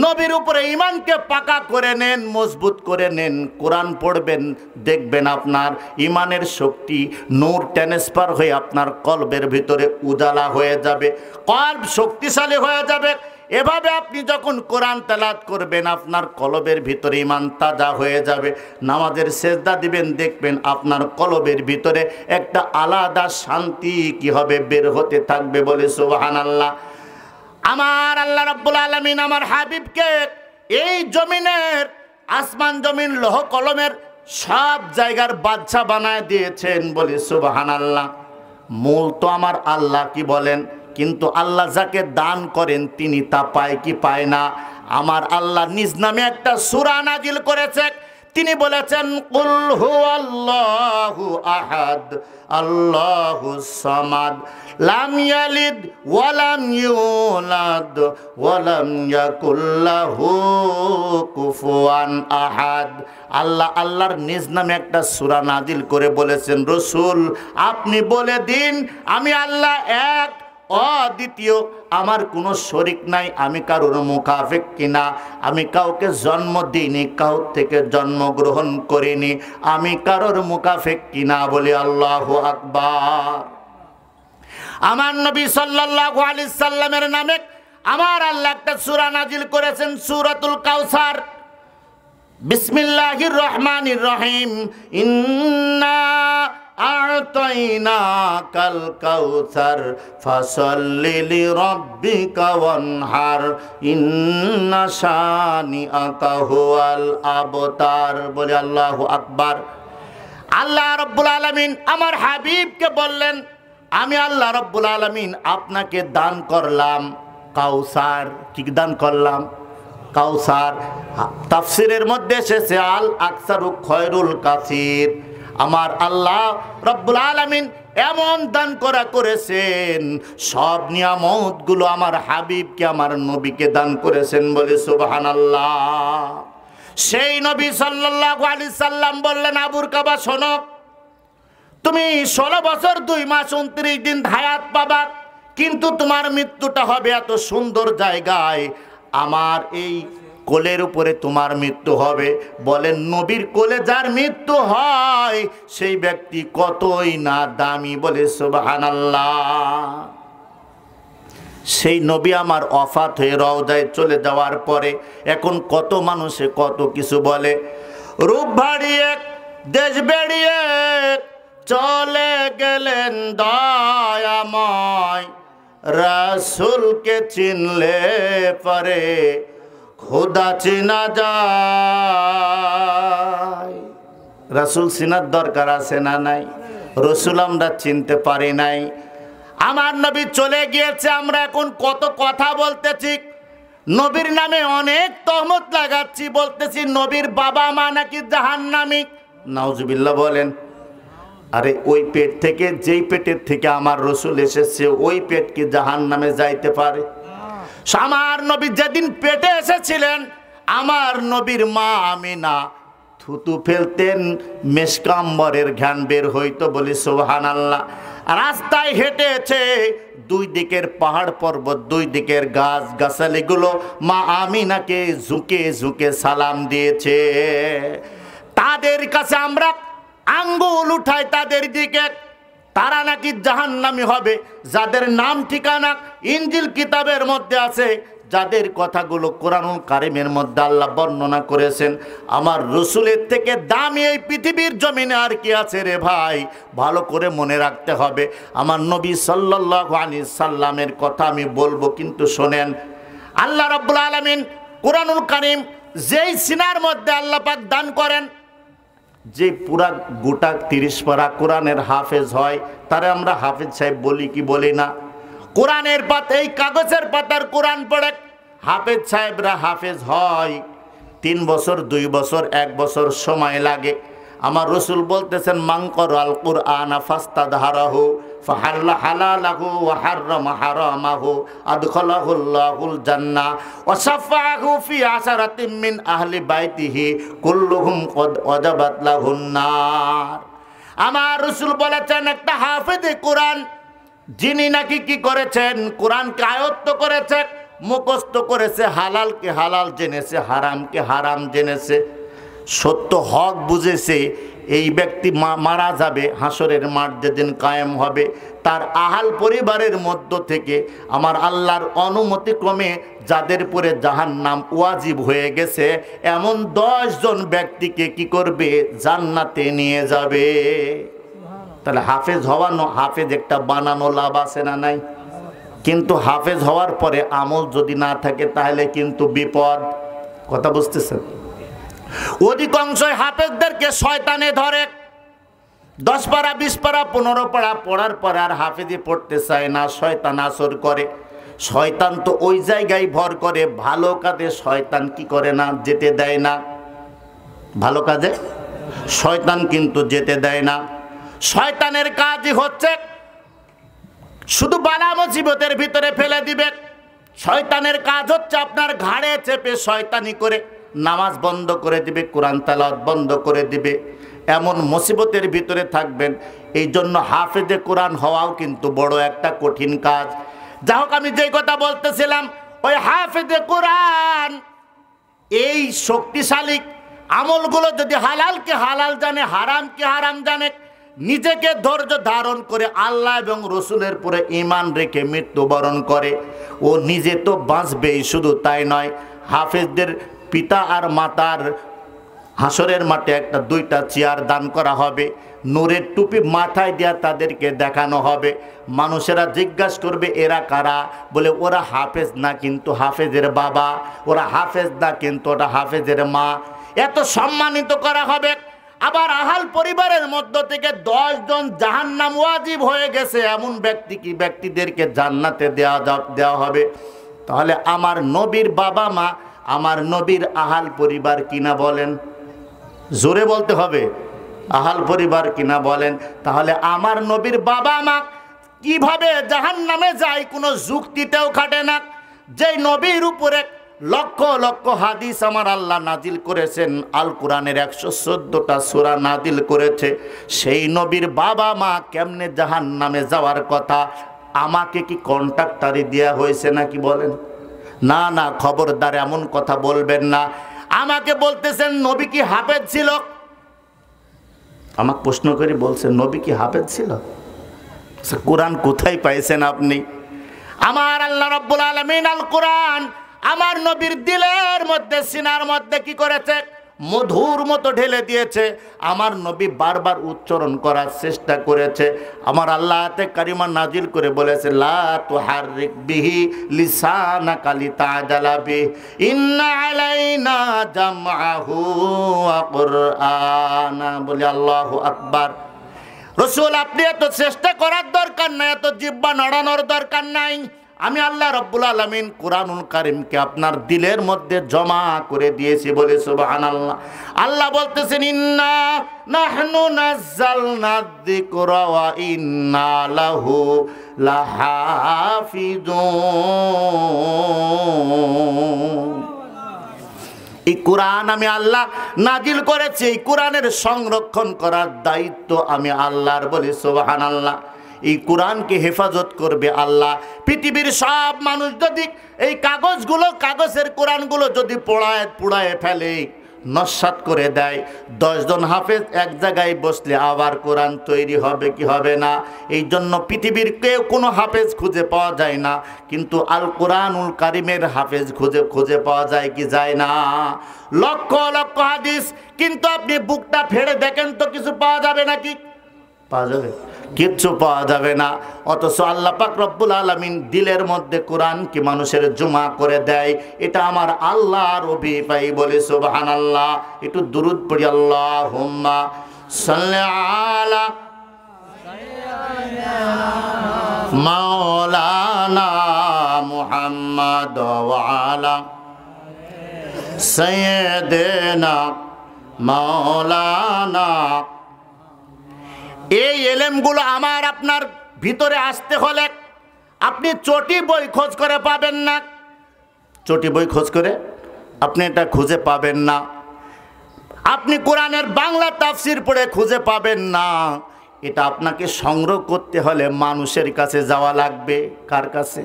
[SPEAKER 1] নবীর উপরে ঈমানকে পাকা করে নেন, মজবুত করে নেন। কোরআন পড়বেন, দেখবেন আপনার ঈমানের শক্তি নূর ট্রান্সফার হয়ে আপনার কলবের ভিতরে উজালা হয়ে যাবে, কলব শক্তিশালী হয়ে যাবে। এভাবে আপনি যখন কোরআন তেলাওয়াত করবেন আপনার কলবের ভিতরে ঈমান তাজা হয়ে যাবে। নামাজের সেজদা দিবেন, দেখবেন আপনার কলবের ভিতরে একটা আলাদা শান্তি কি হবে বের হতে থাকবে। বলে সুবহানাল্লাহ। আমার আল্লাহ রাব্বুল আলামিন আমার হাবিবকে এই জমিনের আসমান জমিন লৌহ কলমের সব জায়গার বাদশা বানায় দিয়েছেন। বলি সুবহানাল্লাহ। মূল তো আমার আল্লাহ, কি বলেন? কিন্তু আল্লাহ যাকে দান করেন তিনি তা পায় কি পায় না? আমার আল্লাহ নিজ নামে একটা সূরা নাজিল করেছে। তিনি বলেছেন কুল হুয়াল্লাহু আহাদ আল্লাহুস সামাদ লাম ইয়ালিদ ওয়া লাম ইউলাদ ওয়া লাম ইয়াকুল লাহু কুফুয়ান আহাদ। আল্লাহ আল্লাহর নিজ নামে একটা সূরা নাজিল করে বলেছেন রাসূল আপনি বলে দিন আমি আল্লাহ এক, অদ্বিতীয়, আমার কোনো শরিক নাই, আমি কারোর মুখাফেক কিনা, আমি কাউকে জন্ম দিইনি, কাউ থেকে জন্মগ্রহণ করিনি, আমি কারোর মুখাফেক কিনা। বলি আল্লাহু আকবার। আমার নবী সাল্লাল্লাহু আলাইহি সাল্লামের নামে আমার আল্লাহ একটা সূরা নাজিল করেছেন, সূরাতুল কাউসার। বিসমিল্লাহির রহমানির রহিম। ইন্না আ'তাইনাকাল কাউসার ফাসাল্লি লিরাব্বিকা ওয়ানহার ইন্না শানিআকা হুয়াল আবতার। বলে আল্লাহু আকবার। আল্লাহ রাব্বুল আলামিন আমার হাবিবকে বললেন আমি আল্লাহ রাব্বুল আলামিন আপনাকে দান করলাম কাউসার। কি দান করলাম? কাউসার। তাফসীরের মধ্যে এসেছে আল আকসারু খয়রুল কাসির। আমার আল্লাহ রব্বুল আলামিন এমন দান করেছেন, সব নিয়ামতগুলো আমার হাবিবকে আমার নবীকে দান করেছেন। বলে সুবহানাল্লাহ। সেই নবী সাল্লাল্লাহু আলাইহি সাল্লাম বললেন আবুর কাবা শোনো, তুমি 16 বছর 2 মাস 29 দিন হায়াত পাবা, কিন্তু তোমার মৃত্যুটা হবে এত সুন্দর জায়গায়, আমার এই কোলের উপরে তোমার মৃত্যু হবে। বলেন নবীর কোলে যার মৃত্যু হয় সেই ব্যক্তি কতই না দামি। বলে সুবহানাল্লাহ। সেই নবী আমার ওফাত হয়ে রওজায় চলে যাওয়ার পরে এখন কত মানুষে কত কিছু বলে। রূপ ভারী এক দেশ বেরিয়ে চলে গেলেন দয়াময়। রাসূলকে চিনলে পরে খোদা চিনা যায়। রাসূল চিনার দরকার আছে না নাই? রাসূল আমরা চিনতে পারি নাই। আমার নবী চলে গিয়েছে, আমরা এখন কত কথা বলতেছি, নবীর নামে অনেক তহমত লাগাচ্ছি, বলতেছি নবীর বাবা মা নাকি জাহান্নামী। নাউজুবিল্লাহ বলেন। আরে ওই পেট থেকে, যেই পেটের থেকে আমার রাসূল এসেছে, ওই পেট কি জাহান্নামে যাইতে পারে? আমার নবী যেদিন পেটে এসেছিলেন, আমার নবীর মা আমিনা থুতু ফেলতেন, মেশকাম্বরের ঘ্রাণ বের হইতো, বলি সুবহানাল্লাহ। রাস্তায় হেঁটেছে, দুই দিকের পাহাড় পর্বত, দুই দিকের গাছ গাছালিগুলো মা আমিনাকে ঝুঁকে ঝুঁকে সালাম দিয়েছে। তাদের কাছে আমরা আঙ্গুল উঠাই তাদের দিকে, তারা নাকি জাহান্নামী হবে, যাদের নাম ঠিকানা ইনজিল কিতাবের মধ্যে আছে, যাদের কথাগুলো কোরআনুল কারিমের মধ্যে আল্লাহ বর্ণনা করেছেন। আমার রাসূলের থেকে দামি এই পৃথিবীর জমিনে আর কি আছে রে ভাই? ভালো করে মনে রাখতে হবে। আমার নবী সাল্লাল্লাহু আলাইহি সাল্লামের কথা আমি বলবো, কিন্তু শোনেন, আল্লাহ রাব্বুল আলামিন কোরআনুল কারিম যেই সিনার মধ্যে আল্লাহ পাক দান করেন, যে পুরা গোটা 30 পারা কোরআনের হাফেজ হয়, তারে আমরা হাফেজ সাহেব বলি কি বলি না? কোরআনের পাতা, এই কাগজের পাতার কোরআন পড়ে হাফেজ সাহেবরা হাফেজ হয় 3 বছর, 2 বছর, 1 বছর সময় লাগে। আমার রাসূল বলতেছেন, মান ক্বারাআল কুরআনা ফাস্তাদহারাহু ফাহাল্লা হালালাহু ওয়া হাররামা হারামাহু আদখালাহুল্লাহুল জান্নাহ ওয়া শাফাআহু ফি আশারাতিন মিন আহলি বাইতিহি কুল্লুহুম কদ ওয়াজাবাত লাহুন নার। আমার রাসূল বলেছেন, একটা হাফেজে কোরআন যিনি নাকি কি করেছেন, কোরআনকে আয়ত্ত করেছে, মুখস্থ করেছে, হালালকে হালাল জেনেছে, হারামকে হারাম জেনেছে, সত্য হক বুঝেছে, এই ব্যক্তি মারা যাবে, হাসরের মাঠ যেদিন কায়েম হবে, তার আহাল পরিবারের মধ্য থেকে আমার আল্লাহর অনুমতি ক্রমে যাদের পরে জাহান্নাম ওয়াজিব হয়ে গেছে, এমন 10 জন ব্যক্তিকে কি করবে? জান্নাতে নিয়ে যাবে। তাহলে হাফেজ হওয়ানো, হাফেজ একটা বানানো লাভ আছে না নাই? কিন্তু হাফেজ হওয়ার পরে আমল যদি না থাকে তাহলে কিন্তু বিপদ। কথা বুঝতেছেন? অধিকাংশই হাফেজদেরকে শয়তানে ধরে, 10 পারা 20 পারা 15 পারা পড়ার পর আর হাফেজি পড়তে চায় না, শয়তান আসর করে। শয়তান তো ওই জায়গায় ভর করে, ভালো কাজে শয়তান কি করে না? যেতে দেয় না। ভালো কাজে শয়তান কিন্তু যেতে দেয় না। শয়তানের কাজই হচ্ছে শুধু বালা মুসিবতের ভিতরে ফেলে দিবে। শয়তানের কাজ হচ্ছে আপনার ঘাড়ে চেপে শয়তানি করে নামাজ বন্ধ করে দিবে, কোরআন তেলাওয়াত বন্ধ করে দিবে, এমন মুসিবতের ভিতরে থাকবেন। এই জন্য হাফেজে কোরআন হওয়াও কিন্তু বড় একটা কঠিন কাজ। যা হোক, আমি যে কথা বলতেছিলাম, ওই হাফেজে কোরআন এই শক্তিশালী আমলগুলো যদি হালালকে হালাল জানে, হারামকে হারাম জানে, নিজেকে ধৈর্য ধারণ করে আল্লাহ এবং রসুলের পরে ঈমান রেখে মৃত্যুবরণ করে, ও নিজে তো বাঁচবেই, শুধু তাই নয়, হাফেজদের পিতা আর মাতার হাসরের মাঠে একটা 2টা চেয়ার দান করা হবে, নূরের টুপি মাথায় দেওয়া তাদেরকে দেখানো হবে। মানুষেরা জিজ্ঞাসা করবে এরা কারা? বলে ওরা হাফেজ না, কিন্তু হাফেজের বাবা, ওরা হাফেজ না, কিন্তু ওটা হাফেজের মা। এত সম্মানিত করা হবে। আবার আহাল পরিবারের মধ্য থেকে 10 জন জাহান্নাম ওয়াজিব হয়ে গেছে এমন ব্যক্তিদেরকে জান্নাতে দেওয়া হবে। তাহলে আমার নবীর বাবা মা, আমার নবীর আহাল পরিবার কিনা বলেন? জোরে বলতে হবে, আহাল পরিবার কিনা বলেন? তাহলে আমার নবীর বাবা মা কিভাবে জাহান্নামে যায় কোনো যুক্তিতেও খাটে না। যেই নবীর উপরে লক্ষ লক্ষ হাদিস আমার আল্লাহ নাজিল করেছেন, আল কোরআনের 114টা সূরা নাজিল করেছে, সেই নবীর বাবা মা কেমনে জাহান্নামে যাওয়ার কথা আমাকে কি কন্ট্রাক্টারি দেওয়া হয়েছে নাকি বলেন? না না, খবরদার এমন কথা বলবেন না। আমাকে বলতেছেন নবী কি হাফেজ ছিল? আমাকে প্রশ্ন করে বলছেন নবী কি হাফেজ ছিল? কোরআন কোথায় পাইছেন আপনি? আমার আল্লাহ রাব্বুল আলামিন আল কোরআন আমার নবীর দিলের মধ্যে, সিনার মধ্যে কি করেছে? মধুর মতো ঢেলে দিয়েছে। আমার নবী বারবার উচ্চারণ করার চেষ্টা করেছে। আমার আল্লাহ আয়াতে কারিমা নাজিল করে বলেছে, লা তুহাররিক বিহি লিসানাকা লিতাজালা বিহি ইন্না আলাইনা জামআহু ওয়া কুরআনা। বলি আল্লাহু আকবার। রাসূল, আপনি এত চেষ্টা করার দরকার নাই, এত জিহ্বা নড়ানোর দরকার নাই। আমি আল্লাহ রাব্বুল আলামিন কুরআনুল কারীমকে আপনার দিলের মধ্যে জমা করে দিয়েছি। বলে সুবহানাল্লাহ। আল্লাহ বলতেছেন, ইন্না নাহনু নাযালনা যিকরা ওয়া ইন্না লাহু লাহাফিজুন। এই কোরআন আমি আল্লাহ নাজিল করেছি, এই কোরআনের সংরক্ষণ করার দায়িত্ব আমি আল্লাহর। বলি সুবহানাল্লাহ। এই কোরআনকে হেফাজত করবে আল্লাহ। পৃথিবীর সব মানুষ যদি এই কাগজের কোরআনগুলো যদি পোড়ায় ফেলে, নস্যাৎ করে দেয়, 10 জন হাফেজ এক জায়গায় বসলে আবার কোরআন তৈরি হবে কি হবে না? এই জন্য পৃথিবীর কেউ কোনো হাফেজ খুঁজে পাওয়া যায় না, কিন্তু আল কোরআনুল কারিমের হাফেজ খুঁজে পাওয়া যায় কি যায় না? লক্ষ লক্ষ হাদিস, কিন্তু আপনি বুকটা ফেড়ে দেখেন তো কিছু পাওয়া যাবে নাকি? পাওয়া যাবে? কিচ্ছু পাওয়া যাবে না। অথচ আল্লাহ পাক রব্বুল আলামিন দিলের মধ্যে কোরআনকে মানুষের জমা করে দেয়। এটা আমার আল্লাহর অভিপাই। বলে সুবহানাল্লাহ। একটু দুরূদ পড়ি, আল্লাহুম্মা সাল্লি আলা মাওলানা মুহাম্মদ ওয়া আলা সাইয়্যিদিনা মাওলানা। এই এলেমগুলো আমার আপনার ভিতরে আসতে হলে আপনি চটি বই খোঁজ করে পাবেন না। চটি বই খোঁজ করে আপনি এটা খুঁজে পাবেন না। আপনি কোরআনের বাংলা তাফসির পড়ে খুঁজে পাবেন না। এটা আপনাকে সংগ্রহ করতে হলে মানুষের কাছে যাওয়া লাগবে। কার কাছে?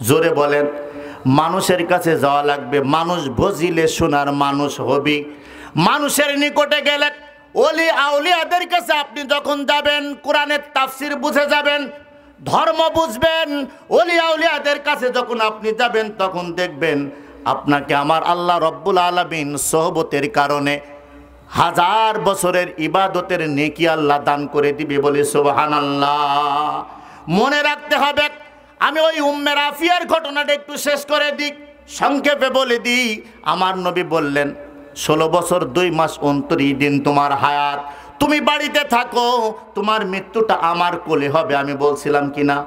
[SPEAKER 1] জোরে বলেন। মানুষের কাছে যাওয়া লাগবে। মানুষ বুঝিলে শোনার মানুষ হবি। মানুষের নিকটে গেলে, ওলি আউলিয়াদের কাছে আপনি যখন যাবেন, কোরআনের তাফসির বুঝে যাবেন, ধর্ম বুঝবেন। ওলি আউলিয়াদের কাছে যখন আপনি যাবেন, তখন দেখবেন আপনাকে আমার আল্লাহ রব্বুল আলামিন সোহবতের কারণে 1000 বছরের ইবাদতের নেকি আল্লাহ দান করে দিবে। বলে সুবহানাল্লাহ। মনে রাখতে হবে। আমি ওই উম্মে রাফিয়ার ঘটনাটা একটু শেষ করে দিই, সংক্ষেপে বলে দিই। আমার নবী বললেন, 16 বছর 2 মাস 29 দিন তোমার হায়াত, তুমি বাড়িতে থাকো, তোমার মৃত্যুটা আমার কোলে হবে। আমি বলছিলাম কি না?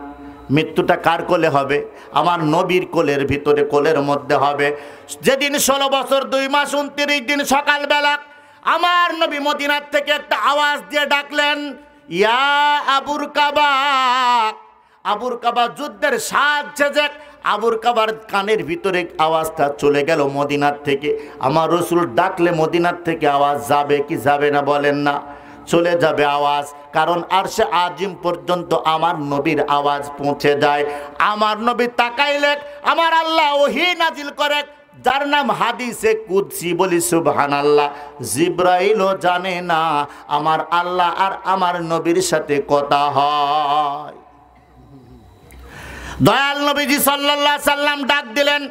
[SPEAKER 1] মৃত্যুটা কার কোলে হবে? আমার নবীর কোলের ভিতরে, কোলের মধ্যে হবে। যেদিন 16 বছর 2 মাস 29 দিন সকালবেলা আমার নবী মদিনার থেকে একটা আওয়াজ দিয়ে ডাকলেন, ইয়া আবুর কাবা। আবুর কাবা যুদ্ধের সাজে আবুর কাবার কানের ভিতরে আওয়াজটা চলে গেল মদিনার থেকে। আমার রসুল ডাকলে মদিনার থেকে আওয়াজ যাবে কি যাবে না? বলেন না। চলে যাবে আওয়াজ, কারণ আরশে আজিম পর্যন্ত আমার নবীর আওয়াজ পৌঁছে যায়। আমার নবী তাকাইলে আমার আল্লাহ ওহী নাজিল করে, যার নাম হাদিসে কুদসি। বলি সুবহানাল্লাহ। জিব্রাইলও জানে না আমার আল্লাহ আর আমার নবীর সাথে কথা হয়। দয়াল নবীজি সাল্লাল্লাহু আলাইহি সাল্লাম ডাক দিলেন,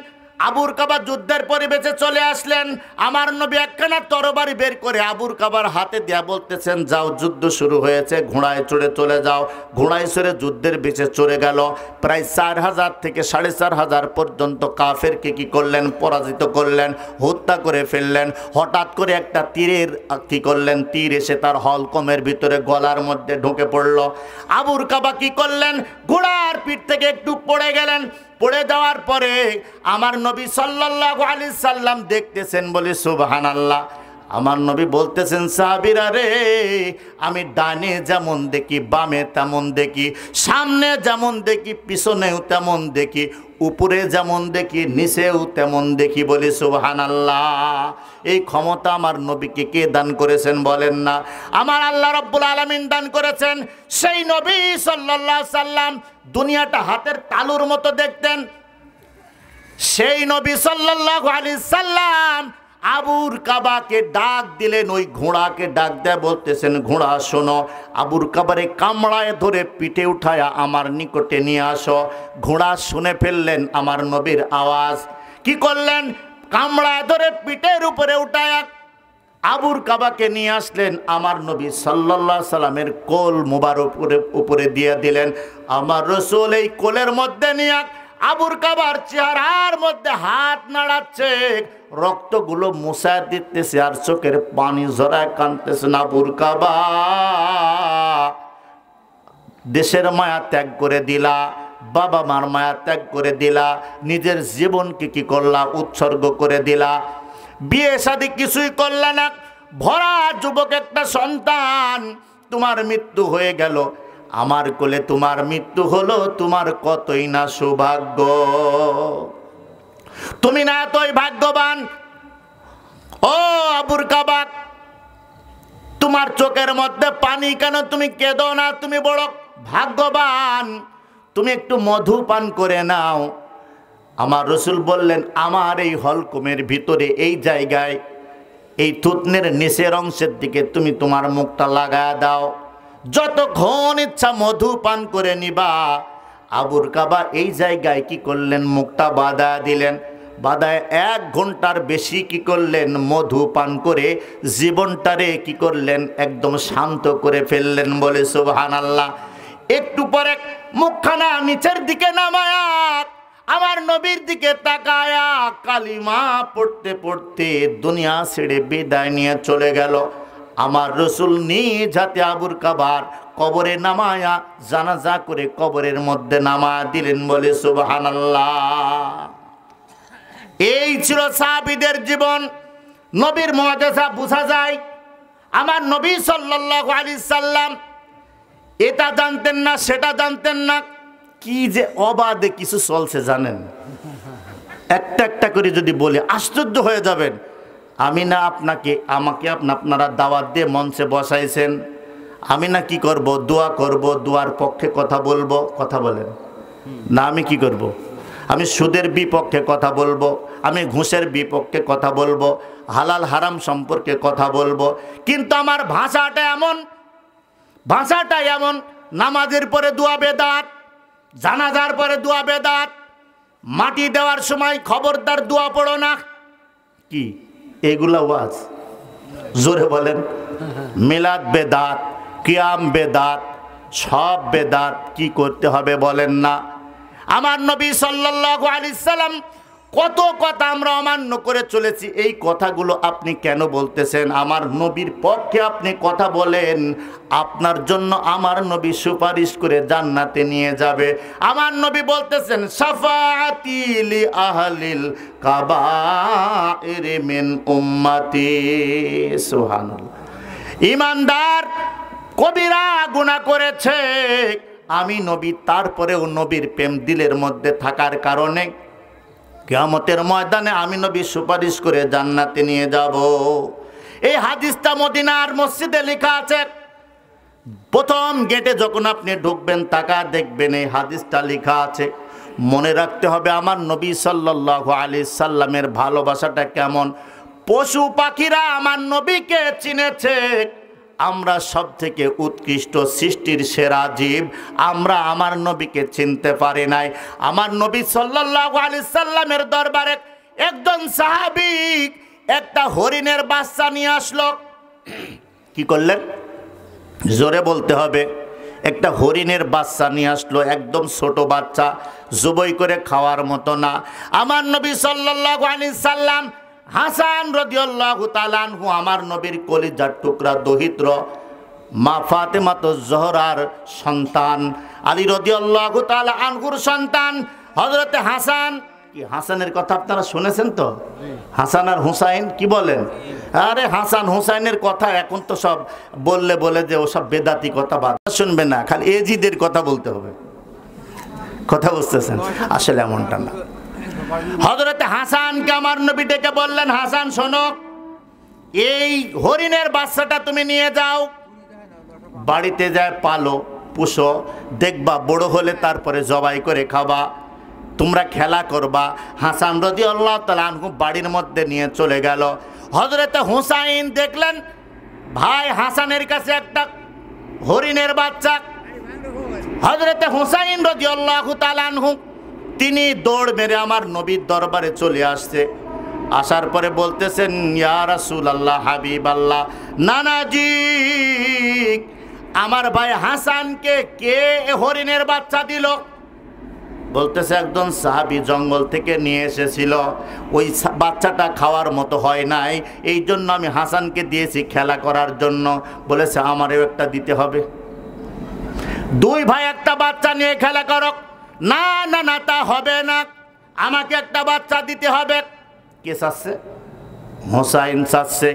[SPEAKER 1] আবুর কাবা যুদ্ধের পরিবেশে চলে আসলেন। আমার নবী একখানা তরবারি বের করে আবুর কাবার হাতে দিয়া বলতেছেন, যাও, যুদ্ধ শুরু হয়েছে, ঘোড়ায় চড়ে চলে যাও। ঘোড়ায় চড়ে যুদ্ধের বেশে চড়ে গেল। প্রায় 4000 থেকে 4500 পর্যন্ত কাফেরকে কি করলেন? পরাজিত করলেন, হত্যা করে ফেললেন। হঠাৎ করে একটা তীরের কি করলেন? তীর এসে তার হলকমের ভিতরে গলার মধ্যে ঢুকে পড়ল। আবুর কাবা কি করলেন? ঘোড়ার পিঠ থেকে একটু পড়ে গেলেন। পড়ে যাওয়ার পরে আমার নবী সাল্লাল্লাহু আলাইহি সাল্লাম দেখতেছেন। বলে সুবহানাল্লাহ। আমার নবী বলতেছেন, সাহাবীরা রে, আমি ডানে যেমন দেখি, বামে তেমন দেখি, সামনে যেমন দেখি, পিছনেও তেমন দেখি, উপরে যেমন দেখি, নিচেও তেমন দেখি। বলি সুবহানাল্লাহ। এই ক্ষমতা আমার নবীকে কে দান করেছেন? বলেন না। আমার আল্লাহ রাব্বুল আলামিন দান করেছেন। সেই নবী সাল্লাল্লাহু আলাইহি সাল্লাম দুনিয়াটা হাতের তালুর মতো দেখতেন। সেই নবী সাল্লাল্লাহু আলাইহি সাল্লাম আবুর কাবাকে ডাক দিলেন, ওই ঘোড়াকে ডাক দেয়, বলতেছেন, ঘোড়া শোনো, আবুর কাবারে কামড়ায় ধরে পিঠে উঠায়া আমার নিকটে নিয়ে আসো। ঘোড়া শুনে ফেললেন আমার নবীর আওয়াজ। কি করলেন? কামড়ায় ধরে পিঠের উপরে উঠায়া আবুর কাবাকে নিয়ে আসলেন, আমার নবী সাল্লাল্লাহু আলাইহি সাল্লামের কোল মুবারক উপরে দিয়ে দিলেন। আমার রাসূল এই কোলের মধ্যে নিয়ে আবুর কাবার চেহারার মধ্যে হাত নাড়াচ্ছে, রক্তগুলো মুছায় দিতেছে আর চোখের পানি ঝরায় কাঁদতেছেন। আবুর কাবা, দেশের মায়া ত্যাগ করে দিলা, বাবা মার মায়া ত্যাগ করে দিলা, নিজের জীবনকে কি করলা, উৎসর্গ করে দিলা, বিয়ে শাদী কিছুই করলা না, ভরা যুবক একটা সন্তান, তোমার মৃত্যু হয়ে গেল, আমার কোলে তোমার মৃত্যু হলো, তোমার কতই না সৌভাগ্য, তুমি না এতই ভাগ্যবান। ও আবুর কাবা, তোমার চোখের মধ্যে পানি কেন? তুমি কেঁদো না, তুমি বড় ভাগ্যবান, তুমি একটু মধু পান করে নাও। আমার রাসূল বললেন, আমার এই হলকুমের ভিতরে এই জায়গায় এই থুতনের নিচের অংশের দিকে তুমি তোমার মুখটা লাগায়া দাও, যতক্ষণ ইচ্ছা মধু পান করে নিবা। আবুর কাবা এই জায়গায় কি করলেন, মুখটা বাঁধা দিলেন, বাঁধায় 1 ঘন্টার বেশি কি করলেন, মধু পান করে জীবনটারে কি করলেন, একদম শান্ত করে ফেললেন। বলে সুবহানাল্লাহ। একটু পরে মুখখানা নিচের দিকে নামায়া আমার নবীর দিকে তাকায়া কালিমা পড়তে পড়তে দুনিয়া ছেড়ে বিদায় নিয়ে চলে গেল। আমার রাসূল নিজ হাতে আবুর কাবার কবরে নামায়া জানাজা করে কবরের মধ্যে নামায়া দিলেন। বলে সুবহানাল্লাহ। এই ছিল সাহাবীদের জীবন। নবীর মুআজিজা বোঝা যায়। আমার নবী সাল্লাল্লাহু আলাইহি সাল্লাম এটা জানতেন না, সেটা জানতেন না, কি যে অবাধে কিছু চলছে জানেন। একটা একটা করে যদি বলি আশ্চর্য হয়ে যাবেন। আমি না আমাকে আপনারা দাওয়াত দিয়ে মঞ্চে বসাইছেন, আমি না কি করব, দোয়া করব, দোয়ার পক্ষে কথা বলবো, কথা বলেন না, আমি কি করব, আমি সুদের বিপক্ষে কথা বলবো, আমি ঘুষের বিপক্ষে কথা বলবো, হালাল হারাম সম্পর্কে কথা বলবো, কিন্তু আমার ভাষাটা এমন, নামাজের পরে দোয়া বেদাত, জানাজার পরে দোয়া বেদাত, মাটি দেওয়ার সময় খবরদার দোয়া পড়ো না। কি এগুলা ওয়াজ? জোরে বলেন। মিলাদ বেদাত, কিয়াম বেদাত, সব বেদাত। কি করতে হবে বলেন না? আমার নবী সাল্লাল্লাহু আলাইহি সাল্লাম কত কথা আমরা অমান্য করে চলেছি। এই কথাগুলো আপনি কেন বলতেছেন? আমার নবীর পক্ষে আপনি কথা বলেন, আপনার জন্য আমার নবী সুপারিশ করে জান্নাতে নিয়ে যাবে। আমার নবী বলতেছেন, শাফাআতি লি আহলিল কাবাইর মিন উম্মতি। সুবহানাল্লাহ। ঈমানদার কবিরা গুনাহ করেছে, আমি নবী, তারপরেও নবীর প্রেম দিলের মধ্যে থাকার কারণে কিয়ামতের ময়দানে আমি নবী সুপারিশ করে জান্নাতে নিয়ে যাব। এই হাদিসটা মদিনার মসজিদে লেখা আছে। প্রথম গেটে যখন আপনি ঢুকবেন তাকা দেখবেন এই হাদিসটা লেখা আছে। মনে রাখতে হবে আমার নবী সাল্লাল্লাহু আলাইহি সাল্লামের ভালোবাসাটা কেমন। পশু পাখিরা আমার নবীকে চিনেছে। আমরা সব থেকে উৎকৃষ্ট সৃষ্টির সেরা জীব, আমরা আমার নবীকে চিনতে পারি নাই। আমার নবী সাল্লাল্লাহু আলাইহি সাল্লামের দরবারে একজন সাহাবী একটা হরিণের বাচ্চা নিয়ে আসলো। কি করলেন? জোরে বলতে হবে। একটা হরিণের বাচ্চা নিয়ে আসলো, একদম ছোট বাচ্চা, জবাই করে খাওয়ার মতো না। আমার নবী সাল্লাল্লাহু আলাইহি সাল্লাম হাসান রাদিয়াল্লাহু তাআলা আনহু, আমার নবীর কলিজার টুকরা দহিত্র, মা ফাতেমাতুজ জোহরার সন্তান, আলী রাদিয়াল্লাহু তাআলা আনহুর সন্তান হযরতে হাসান। কি হাসানের কথা আপনারা শুনেছেন তো? হাসান আর হুসাইন, কি বলেন? আরে হাসান হুসাইনের কথা এখন তো সব বলে যে ওসব বেদাতি কথা বাদ, শুনবে না, খালি এজিদের কথা বলতে হবে। কথা বুঝতেছেন? আসলে এমনটা না। হযরতে হাসানকে আমার নবী ডেকে বললেন, হাসান শোনো, এই হরিণের বাচ্চাটা তুমি নিয়ে যাও, বাড়িতে যায় পালো, পুষো, দেখবা বড় হলে তারপরে জবাই করে খাবা, তোমরা খেলা করবা। হাসান রাদিয়াল্লাহু তাআলা আনহু বাড়ির মধ্যে নিয়ে চলে গেল। হযরতে হুসাইন দেখলেন ভাই হাসানের কাছে একটা হরিণের বাচ্চা। হযরতে হুসাইন রাদিয়াল্লাহু তাআলা আনহু তিনি দৌড় মেরে আমার নবীর দরবারে চলে আসছে। আসার পরে বলতেছেন, ইয়া রাসূলুল্লাহ, হাবিবাল্লাহ, নানাজি, আমার ভাই হাসানকে কে হরিণের বাচ্চা দিল? বলতেছে একজন সাহাবী জঙ্গল থেকে নিয়ে এসেছিল, ওই বাচ্চাটা খাওয়ার মতো হয় নাই, এই জন্য আমি হাসানকে দিয়েছি খেলা করার জন্য। বলেছে আমারও একটা দিতে হবে। দুই ভাই একটা বাচ্চা নিয়ে খেলা করো। না না না, তা হবে না, আমাকে একটা বাচ্চা দিতে হবে। কে চাচ্ছে? হোসাইন চাচ্ছে।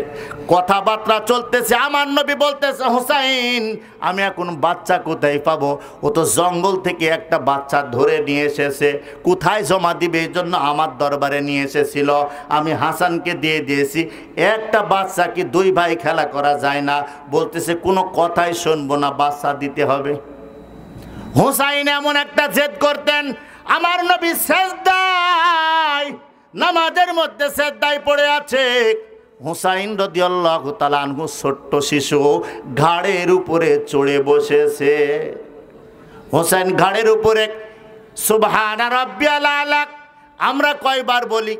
[SPEAKER 1] কথাবার্তা চলতেছে, আমার নবী বলতেছে, হোসাইন, আমি এখন বাচ্চা কোথায় পাবো? ও তো জঙ্গল থেকে একটা বাচ্চা ধরে নিয়ে এসেছে, কোথায় জমা দিবে, এই জন্য আমার দরবারে নিয়ে এসেছিল, আমি হাসানকে দিয়ে দিয়েছি। একটা বাচ্চা কি দুই ভাই খেলা করা যায় না? বলতেছে কোনো কথাই শুনবো না, বাচ্চা দিতে হবে। হোসাইন এমন একটা জেদ করতেন, আমার নবী সেজদায়, নামাজের মধ্যে সেজদায় পড়ে আছে। হুসাইন রাদিয়াল্লাহু তাআলা আনহু ছোট্ট শিশু, ঘাড়ের উপরে চড়ে বসেছে। হোসেন ঘাড়ের উপরে সুবহানা রাব্বিয়াল আলা আমরা কয়বার বলি?